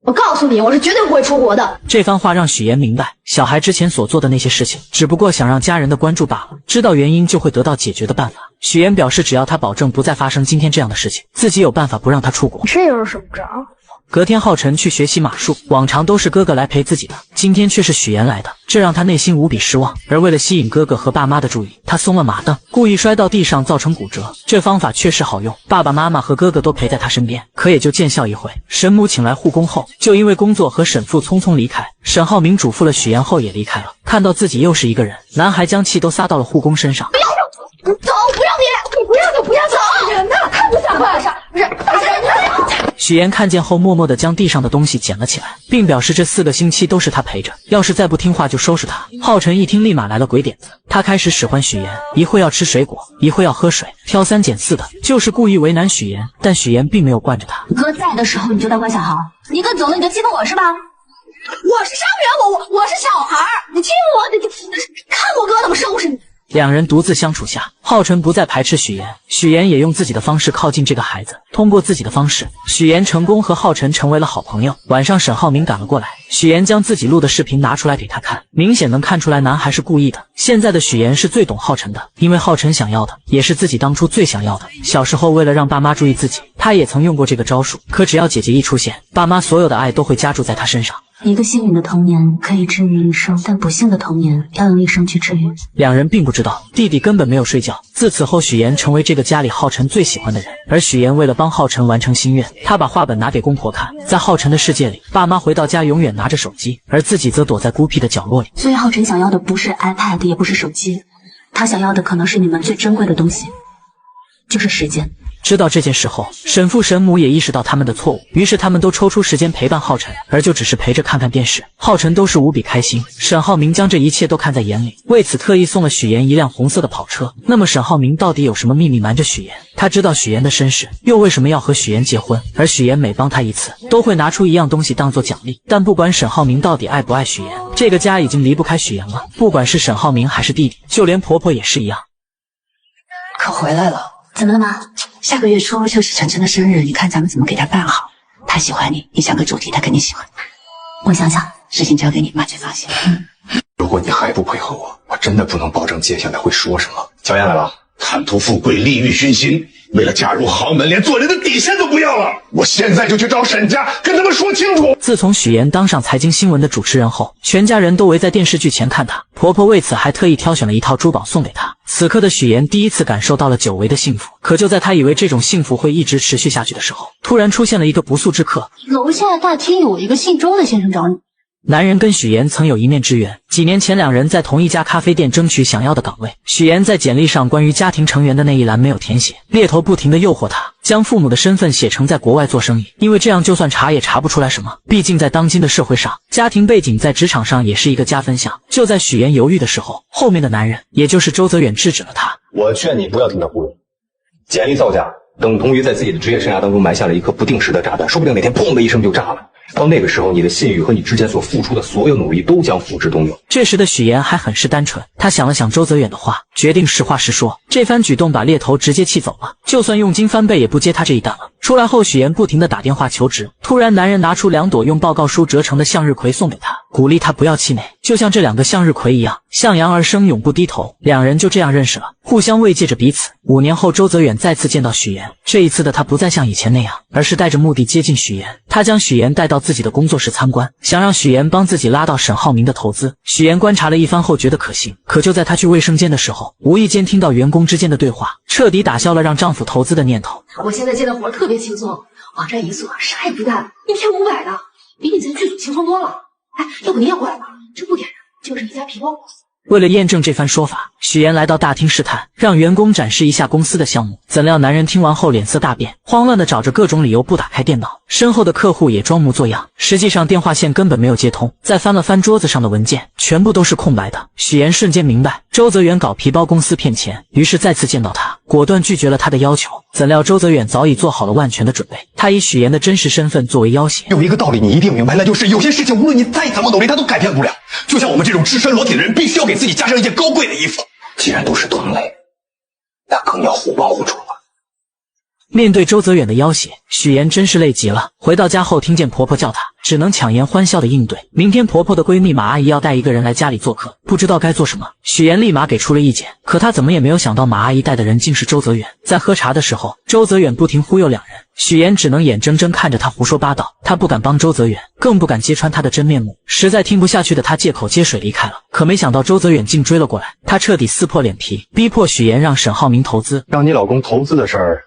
我告诉你，我是绝对不会出国的。这番话让许妍明白，小孩之前所做的那些事情，只不过想让家人的关注罢了，知道原因就会得到解决的办法。许妍表示，只要他保证不再发生今天这样的事情，自己有办法不让他出国。这又是什么招？隔天，浩辰去学习马术，往常都是哥哥来陪自己的，今天却是许妍来的，这让他内心无比失望。而为了吸引哥哥和爸妈的注意，他松了马凳，故意摔到地上，造成骨折。这方法确实好用，爸爸妈妈和哥哥都陪在他身边，可也就见笑一回。沈母请来护工后，就因为工作和沈父匆匆离开。沈浩明嘱咐了许妍后也离开了。看到自己又是一个人，男孩将气都撒到了护工身上。不要走，不要你不要就不要走，人呢？看不下快上人。许妍看见后，默默地将地上的东西捡了起来，并表示这4个星期都是他陪着，要是再不听话就收拾他。浩辰一听，立马来了鬼点子，他开始使唤许妍，一会要吃水果，一会要喝水，挑3拣4的，就是故意为难许妍。但许妍并没有惯着他。哥在的时候你就当乖小孩，你哥走了你就欺负我是吧？我是伤员，我是小孩，你欺负我，你看我哥怎么收拾你。两人独自相处下，浩辰不再排斥许妍，许妍也用自己的方式靠近这个孩子。通过自己的方式，许妍成功和浩辰成为了好朋友。晚上，沈浩明赶了过来，许妍将自己录的视频拿出来给他看，明显能看出来男孩是故意的。现在的许妍是最懂浩辰的，因为浩辰想要的也是自己当初最想要的。小时候为了让爸妈注意自己，他也曾用过这个招数，可只要姐姐一出现，爸妈所有的爱都会加注在他身上。一个幸运的童年可以治愈一生，但不幸的童年要用一生去治愈。两人并不知道，弟弟根本没有睡觉。自此后，许妍成为这个家里浩辰最喜欢的人。而许妍为了帮浩辰完成心愿，她把画本拿给公婆看。在浩辰的世界里，爸妈回到家永远拿着手机，而自己则躲在孤僻的角落里。所以浩辰想要的不是 iPad， 也不是手机，他想要的可能是你们最珍贵的东西，就是时间。知道这件事后，沈父沈母也意识到他们的错误，于是他们都抽出时间陪伴浩辰，而就只是陪着看看电视。浩辰都是无比开心。沈浩明将这一切都看在眼里，为此特意送了许妍一辆红色的跑车。那么沈浩明到底有什么秘密瞒着许妍？他知道许妍的身世，又为什么要和许妍结婚？而许妍每帮他一次，都会拿出一样东西当做奖励。但不管沈浩明到底爱不爱许妍，这个家已经离不开许妍了。不管是沈浩明还是弟弟，就连婆婆也是一样。可回来了。怎么了妈？下个月初就是晨晨的生日，你看咱们怎么给他办好？他喜欢你，你想个主题，他肯定喜欢。我想想，事情交给你，妈去放心。如果你还不配合我，我真的不能保证接下来会说什么。小燕来了，贪图富贵，利欲熏心，为了嫁入豪门，连做人的底线都不要了。我现在就去找沈家，跟他们说清楚。自从许妍当上财经新闻的主持人后，全家人都围在电视剧前看她。婆婆为此还特意挑选了一套珠宝送给她。此刻的许妍第一次感受到了久违的幸福，可就在她以为这种幸福会一直持续下去的时候，突然出现了一个不速之客。楼下大厅有一个姓周的先生找你。男人跟许妍曾有一面之缘，几年前两人在同一家咖啡店争取想要的岗位。许妍在简历上关于家庭成员的那一栏没有填写，猎头不停地诱惑她，将父母的身份写成在国外做生意，因为这样就算查也查不出来什么。毕竟在当今的社会上，家庭背景在职场上也是一个加分项。就在许妍犹豫的时候，后面的男人，也就是周泽远制止了她。我劝你不要听他忽悠，简历造假等同于在自己的职业生涯当中埋下了一颗不定时的炸弹，说不定哪天砰的一声就炸了。到那个时候，你的信誉和你之前所付出的所有努力都将付之东流。这时的许妍还很是单纯，她想了想周泽远的话，决定实话实说。这番举动把猎头直接气走了，就算用金翻倍也不接他这一单了。出来后，许妍不停地打电话求职，突然男人拿出2朵用报告书折成的向日葵送给她，鼓励她不要气馁，就像这2个向日葵一样，向阳而生，永不低头。两人就这样认识了，互相慰藉着彼此。5年后，周泽远再次见到许妍，这一次的他不再像以前那样，而是带着目的接近许妍。他将许妍带到自己的工作室参观，想让许妍帮自己拉到沈浩明的投资。许妍观察了一番后觉得可行，可就在她去卫生间的时候，无意间听到员工之间的对话，彻底打消了让丈夫投资的念头。我现在接的活特别轻松，网站一做啥也不干，一天500的，比你在剧组轻松多了。哎，要不你也过来吧？这不点人，就是一家皮包公司，为了验证这番说法，许岩来到大厅试探，让员工展示一下公司的项目。怎料男人听完后脸色大变，慌乱地找着各种理由不打开电脑。身后的客户也装模作样，实际上电话线根本没有接通。再翻了翻桌子上的文件，全部都是空白的。许岩瞬间明白周泽远搞皮包公司骗钱，于是再次见到他，果断拒绝了他的要求。怎料周泽远早已做好了万全的准备，他以许岩的真实身份作为要挟。有一个道理你一定明白，那就是有些事情无论你再怎么努力，它都改变不了。就像我们这种赤身裸体的人，必须要给自己加上一件高贵的衣服。既然都是同类，那更要互帮互助了。面对周泽远的要挟，许岩真是累极了。回到家后，听见婆婆叫她，只能强颜欢笑的应对。明天婆婆的闺蜜马阿姨要带一个人来家里做客，不知道该做什么。许岩立马给出了意见，可他怎么也没有想到马阿姨带的人竟是周泽远。在喝茶的时候，周泽远不停忽悠两人，许岩只能眼睁睁看着他胡说八道。他不敢帮周泽远，更不敢揭穿他的真面目。实在听不下去的他借口接水离开了。可没想到周泽远竟追了过来，他彻底撕破脸皮，逼迫许岩让沈浩明投资。让你老公投资的事儿，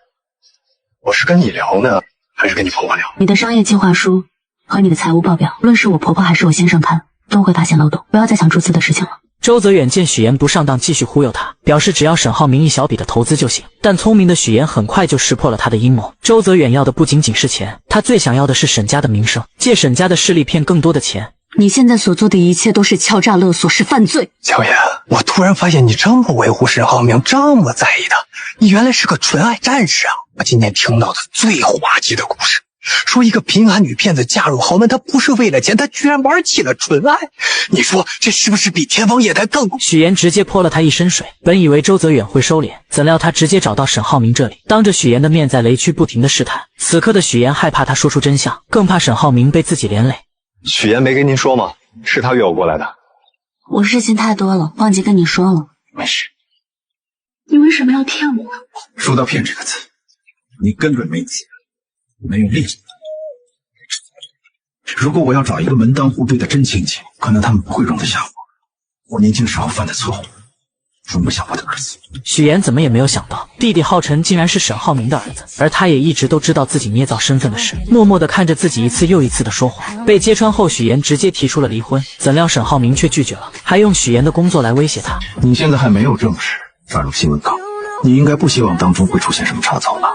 我是跟你聊呢，还是跟你婆婆聊？你的商业计划书和你的财务报表，无论是我婆婆还是我先生看，都会发现漏洞。不要再想诸此的事情了。周泽远见许岩不上当，继续忽悠他，表示只要沈浩明一小笔的投资就行。但聪明的许岩很快就识破了他的阴谋。周泽远要的不仅仅是钱，他最想要的是沈家的名声，借沈家的势力骗更多的钱。你现在所做的一切都是敲诈勒索，是犯罪。小妍，我突然发现你这么维护沈浩明，这么在意他，你原来是个纯爱战士啊！我今天听到的最滑稽的故事，说一个贫寒女骗子嫁入豪门，她不是为了钱，她居然玩起了纯爱。你说这是不是比天方夜谭更？许岩直接泼了他一身水。本以为周泽远会收敛，怎料他直接找到沈浩明这里，当着许岩的面在雷区不停的试探。此刻的许岩害怕他说出真相，更怕沈浩明被自己连累。许岩没跟您说吗？是他约我过来的。我事情太多了，忘记跟你说了。没事。你为什么要骗我？说到骗这个字，你根本没急，没有力气。如果我要找一个门当户对的真亲戚，可能他们不会容得下我。我年轻时候犯的错误，容不下我的儿子。许岩怎么也没有想到，弟弟浩辰竟然是沈浩明的儿子，而他也一直都知道自己捏造身份的事，默默地看着自己一次又一次的说谎。被揭穿后，许岩直接提出了离婚，怎料沈浩明却拒绝了，还用许岩的工作来威胁他。你现在还没有正式转入新闻岗，你应该不希望当中会出现什么差错吧？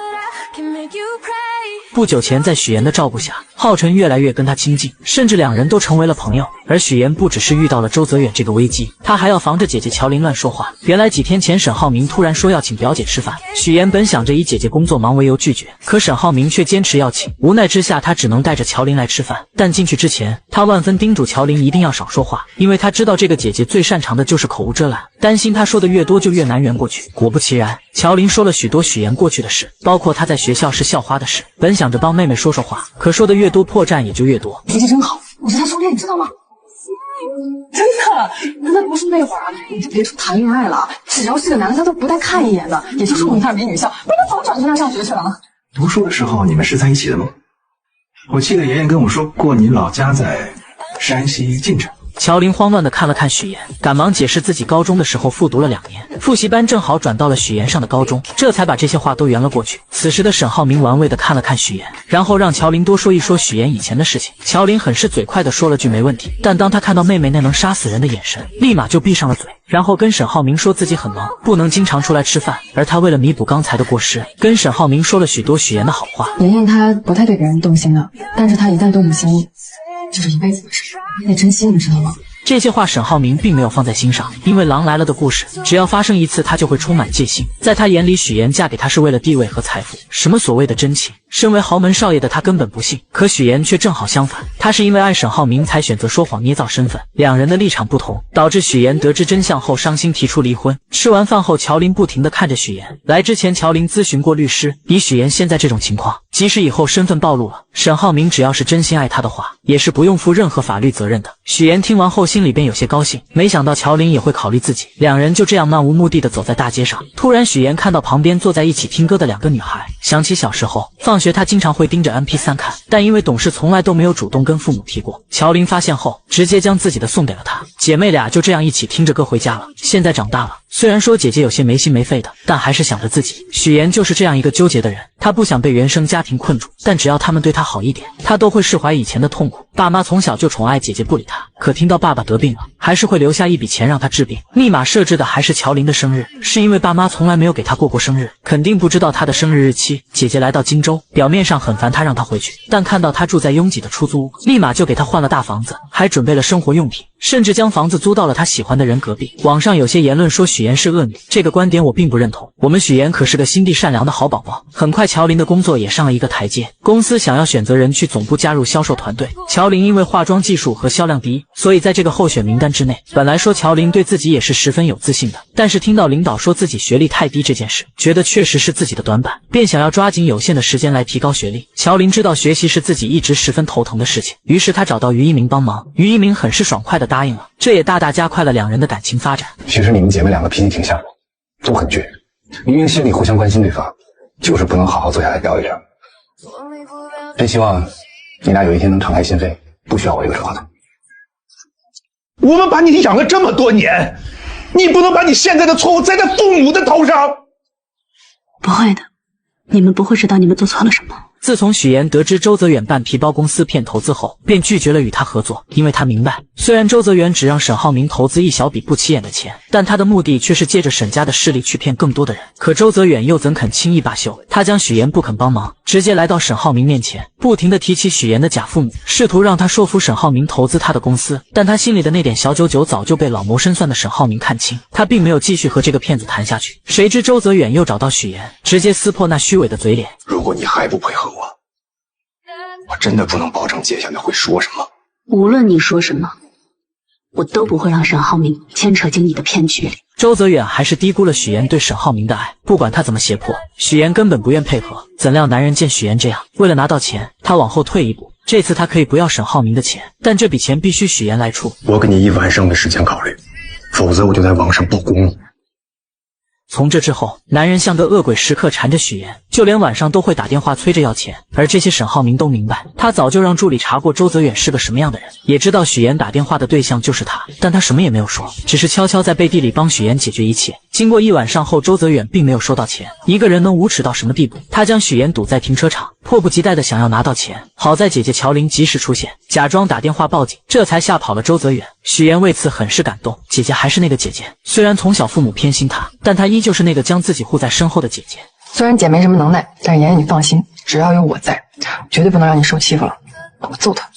不久前，在许岩的照顾下，浩辰越来越跟他亲近，甚至两人都成为了朋友。而许岩不只是遇到了周泽远这个危机，他还要防着姐姐乔琳乱说话。原来几天前，沈浩明突然说要请表姐吃饭，许岩本想着以姐姐工作忙为由拒绝，可沈浩明却坚持要请，无奈之下，他只能带着乔琳来吃饭。但进去之前，他万分叮嘱乔琳一定要少说话，因为他知道这个姐姐最擅长的就是口无遮拦，担心她说的越多就越难圆过去。果不其然，乔琳说了许多许岩过去的事，包括她在学校是校花的事。本想着帮妹妹说说话，可说的越多，破绽也就越多。姐姐真好，我是她初恋，你知道吗？真的，她在读书那会儿啊，你就别说谈恋爱了，只要是个男的，她都不带看一眼的。也就是我们那儿没女校，不然她早转去那儿上学去了。读书的时候你们是在一起的吗？我记得爷爷跟我说过，你老家在山西晋城。乔琳慌乱地看了看许岩，赶忙解释自己高中的时候复读了2年，复习班正好转到了许岩上的高中，这才把这些话都圆了过去。此时的沈浩明玩味地看了看许岩，然后让乔琳多说一说许岩以前的事情。乔琳很是嘴快地说了句没问题，但当他看到妹妹那能杀死人的眼神，立马就闭上了嘴，然后跟沈浩明说自己很忙，不能经常出来吃饭，而他为了弥补刚才的过失，跟沈浩明说了许多许岩的好话。妍妍她不太对别人动心的，但是她一旦动了心，这是一辈子的事，你得珍惜，你知道吗？这些话沈浩明并没有放在心上，因为狼来了的故事只要发生一次，他就会充满戒心。在他眼里，许岩嫁给他是为了地位和财富，什么所谓的真情，身为豪门少爷的他根本不信。可许岩却正好相反，他是因为爱沈浩明才选择说谎捏造身份，两人的立场不同，导致许岩得知真相后伤心提出离婚。吃完饭后，乔琳不停地看着许岩。来之前，乔琳咨询过律师，以许岩现在这种情况，即使以后身份暴露了，沈浩明只要是真心爱他的话，也是不用负任何法律责任的。许岩听完后心里便有些高兴，没想到乔琳也会考虑自己。两人就这样漫无目的地走在大街上，突然许岩看到旁边坐在一起听歌的2个女孩，想起小时候放学他经常会盯着 MP3 看，但因为懂事从来都没有主动跟父母提过。乔琳发现后直接将自己的送给了他，姐妹俩就这样一起听着歌回家了。现在长大了，虽然说姐姐有些没心没肺的，但还是想着自己。许岩就是这样一个纠结的人，他不想被原生家庭困住，但只要他们对他好一点，他都会释怀以前的痛苦。爸妈从小就宠爱姐姐不理他，可听到爸爸得病了，还是会留下一笔钱让他治病。密码设置的还是乔林的生日，是因为爸妈从来没有给他过生日，肯定不知道他的生日日期。姐姐来到荆州，表面上很烦他，让他回去，但看到他住在拥挤的出租屋，立马就给他换了大房子，还准备了生活用品，甚至将房子租到了他喜欢的人隔壁。网上有些言论说许妍是恶女，这个观点我并不认同。我们许妍可是个心地善良的好宝宝。很快乔林的工作也上了一个台阶，公司想要选择人去总部加入销售团队。乔林因为化妆技术和销量第一，所以在这个候选名单之内。本来说乔林对自己也是十分有自信的，但是听到领导说自己学历太低这件事，觉得确实是自己的短板，便想要抓紧有限的时间来提高学历。乔林知道学习是自己一直十分头疼的事情，于是他找到于一鸣帮忙，于一鸣很是爽快地答应了，这也大大加快了两人的感情发展。其实你们姐妹两个脾气挺像的，都很倔，明明心里互相关心对方，就是不能好好坐下来聊一聊。真希望你俩有一天能敞开心扉，不需要我这个折腾。我们把你养了这么多年，你不能把你现在的错误栽在父母的头上。不会的，你们不会知道你们做错了什么。自从许妍得知周泽远办皮包公司骗投资后，便拒绝了与他合作，因为他明白，虽然周泽远只让沈浩明投资一小笔不起眼的钱，但他的目的却是借着沈家的势力去骗更多的人。可周泽远又怎肯轻易罢休？他将许妍不肯帮忙，直接来到沈浩明面前，不停地提起许妍的假父母，试图让他说服沈浩明投资他的公司。但他心里的那点小九九早就被老谋深算的沈浩明看清，他并没有继续和这个骗子谈下去。谁知周泽远又找到许妍，直接撕破那虚伪的嘴脸。如果你还不配合我真的不能保证接下来会说什么。无论你说什么，我都不会让沈浩明牵扯进你的骗局里。周泽远还是低估了许妍对沈浩明的爱，不管他怎么胁迫，许妍根本不愿配合。怎料男人见许妍这样，为了拿到钱，他往后退一步。这次他可以不要沈浩明的钱，但这笔钱必须许妍来出。我给你1晚上的时间考虑，否则我就在网上曝光你。从这之后，男人像个恶鬼，时刻缠着许妍，就连晚上都会打电话催着要钱。而这些沈浩明都明白，他早就让助理查过周泽远是个什么样的人，也知道许妍打电话的对象就是他，但他什么也没有说，只是悄悄在背地里帮许妍解决一切。经过1晚上后，周泽远并没有收到钱。一个人能无耻到什么地步？他将许妍堵在停车场，迫不及待地想要拿到钱。好在姐姐乔玲及时出现，假装打电话报警，这才吓跑了周泽远。许妍为此很是感动，姐姐还是那个姐姐，虽然从小父母偏心她，但她依旧是那个将自己护在身后的姐姐。虽然姐没什么能耐，但是妍妍你放心，只要有我在，绝对不能让你受欺负了。我揍他。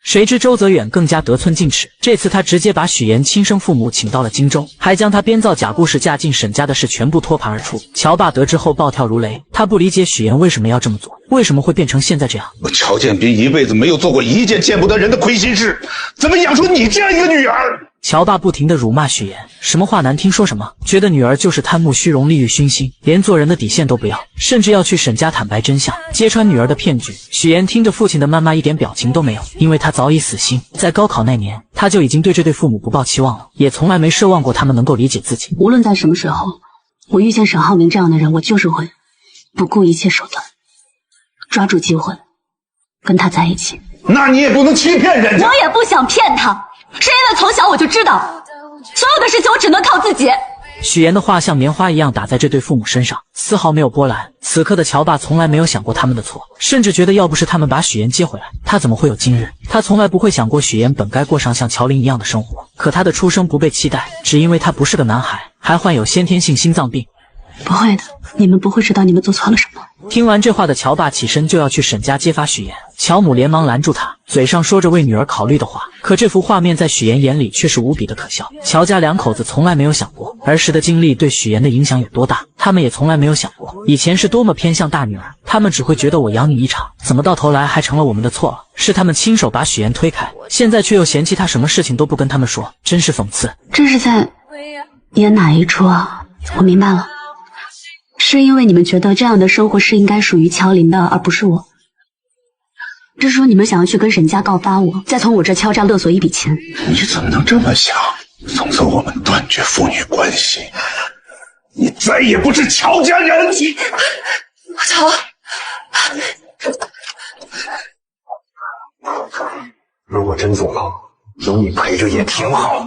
谁知周泽远更加得寸进尺，这次他直接把许妍亲生父母请到了荆州，还将他编造假故事嫁进沈家的事全部托盘而出。乔爸得知后暴跳如雷，他不理解许妍为什么要这么做，为什么会变成现在这样。我乔建斌一辈子没有做过一件见不得人的亏心事，怎么养出你这样一个女儿？乔爸不停地辱骂许妍，什么话难听说什么，觉得女儿就是贪慕虚荣、利欲熏心，连做人的底线都不要，甚至要去沈家坦白真相，揭穿女儿的骗局。许妍听着父亲的谩骂一点表情都没有，因为她早已死心。在高考那年，她就已经对这对父母不抱期望了，也从来没奢望过他们能够理解自己。无论在什么时候，我遇见沈浩明这样的人，我就是会不顾一切手段，抓住机会跟他在一起。那你也不能欺骗人家。我也不想骗他，是因为从小我就知道，所有的事情我只能靠自己。许妍的话像棉花一样打在这对父母身上，丝毫没有波澜。此刻的乔爸从来没有想过他们的错，甚至觉得要不是他们把许妍接回来，他怎么会有今日？他从来不会想过许妍本该过上像乔玲一样的生活，可他的出生不被期待，只因为他不是个男孩，还患有先天性心脏病。不会的，你们不会知道你们做错了什么。听完这话的乔爸起身就要去沈家揭发许妍，乔母连忙拦住他，嘴上说着为女儿考虑的话，可这幅画面在许妍眼里却是无比的可笑。乔家两口子从来没有想过儿时的经历对许妍的影响有多大，他们也从来没有想过以前是多么偏向大女儿，他们只会觉得我养你一场，怎么到头来还成了我们的错了？是他们亲手把许妍推开，现在却又嫌弃他什么事情都不跟他们说，真是讽刺。这是在演哪一出啊？我明白了，是因为你们觉得这样的生活是应该属于乔林的，而不是我。这是说你们想要去跟沈家告发我，再从我这敲诈勒索一笔钱。你怎么能这么想？从此我们断绝父女关系，你再也不是乔家人。乔，如果真坐牢，有你陪着也挺好。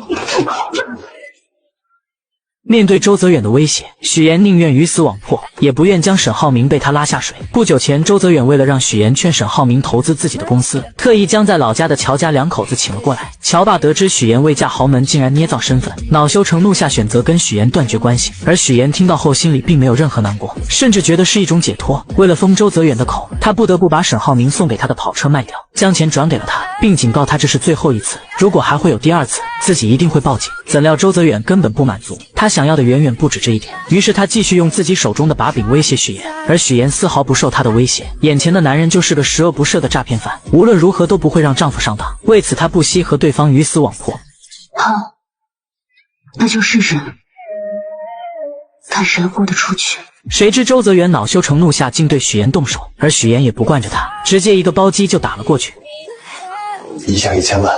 面对周泽远的威胁，许岩宁愿鱼死网破，也不愿将沈浩明被他拉下水。不久前，周泽远为了让许岩劝沈浩明投资自己的公司，特意将在老家的乔家两口子请了过来。乔爸得知许岩未嫁豪门，竟然捏造身份，恼羞成怒下选择跟许岩断绝关系。而许岩听到后，心里并没有任何难过，甚至觉得是一种解脱。为了封周泽远的口，他不得不把沈浩明送给他的跑车卖掉，将钱转给了他，并警告他这是最后一次，如果还会有第二次，自己一定会报警。怎料周泽远根本不满足，他想要的远远不止这一点。于是他继续用自己手中的把柄威胁许岩，而许岩丝毫不受他的威胁。眼前的男人就是个十恶不赦的诈骗犯，无论如何都不会让丈夫上当。为此，他不惜和对方鱼死网破。好，那就试试，看谁豁得出去。谁知周泽远恼羞成怒下竟对许岩动手，而许岩也不惯着他，直接一个包击就打了过去。一下1000万，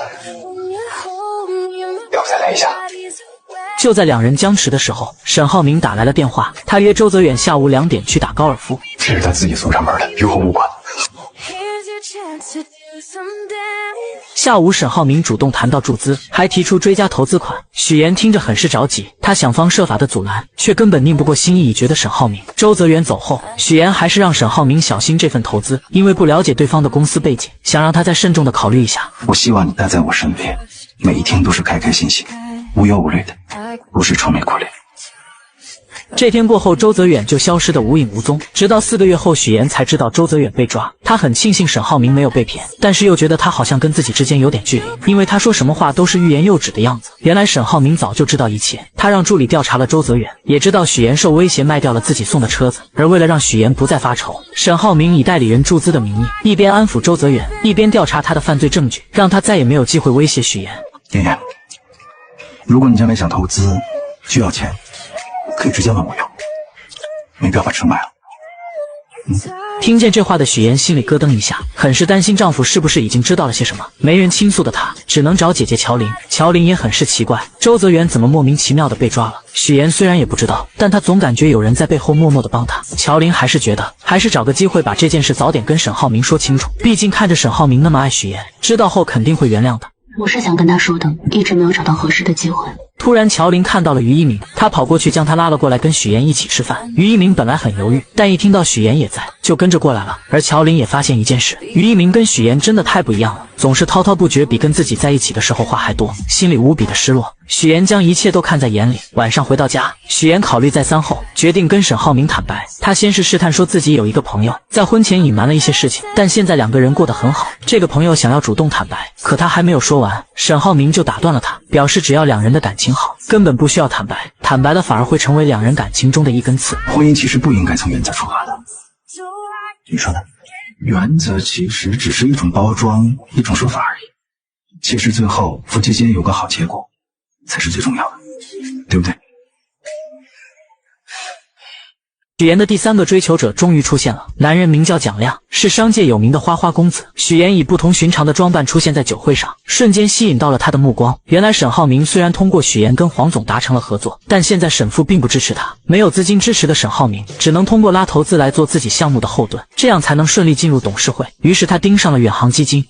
要不再来一下？就在两人僵持的时候，沈浩明打来了电话，他约周泽远下午2点去打高尔夫。这是他自己送上门的，与我无关。下午，沈浩明主动谈到注资，还提出追加投资款。许岩听着很是着急，他想方设法的阻拦，却根本拧不过心意已决的沈浩明。周泽远走后，许岩还是让沈浩明小心这份投资，因为不了解对方的公司背景，想让他再慎重的考虑一下。我希望你待在我身边，每一天都是开开心心、无忧无虑的，不是愁眉苦脸。这天过后，周泽远就消失得无影无踪，直到4个月后，许岩才知道周泽远被抓。他很庆幸沈浩明没有被骗，但是又觉得他好像跟自己之间有点距离，因为他说什么话都是欲言又止的样子。原来沈浩明早就知道一切，他让助理调查了周泽远，也知道许岩受威胁卖掉了自己送的车子。而为了让许岩不再发愁，沈浩明以代理人注资的名义，一边安抚周泽远，一边调查他的犯罪证据，让他再也没有机会威胁许岩。妍妍，如果你将来想投资，需要钱，可以直接问我要，没必要把车卖了。听见这话的许岩心里咯噔一下，很是担心丈夫是不是已经知道了些什么。没人倾诉的她，只能找姐姐乔琳。乔琳也很是奇怪，周泽远怎么莫名其妙的被抓了。许岩虽然也不知道，但他总感觉有人在背后默默的帮他。乔琳还是觉得，还是找个机会把这件事早点跟沈浩明说清楚。毕竟看着沈浩明那么爱许岩，知道后肯定会原谅的。我是想跟他说的，一直没有找到合适的机会。突然，乔琳看到了于一鸣，她跑过去将他拉了过来，跟许岩一起吃饭。于一鸣本来很犹豫，但一听到许岩也在，就跟着过来了。而乔琳也发现一件事，于一鸣跟许岩真的太不一样了，总是滔滔不绝，比跟自己在一起的时候话还多，心里无比的失落。许岩将一切都看在眼里。晚上回到家，许岩考虑再三后，决定跟沈浩明坦白。他先是试探说自己有一个朋友，在婚前隐瞒了一些事情，但现在两个人过得很好。这个朋友想要主动坦白，可他还没有说完，沈浩明就打断了他，表示只要两人的感情好，根本不需要坦白，坦白了反而会成为两人感情中的一根刺。婚姻其实不应该从原则出发的，你说呢？原则其实只是一种包装，一种说法而已。其实最后夫妻间有个好结果，才是最重要的，对不对？许岩的第3个追求者终于出现了，男人名叫蒋亮，是商界有名的花花公子。许岩以不同寻常的装扮出现在酒会上，瞬间吸引到了他的目光。原来沈浩明虽然通过许岩跟黄总达成了合作，但现在沈父并不支持他，没有资金支持的沈浩明只能通过拉投资来做自己项目的后盾，这样才能顺利进入董事会。于是他盯上了远航基金。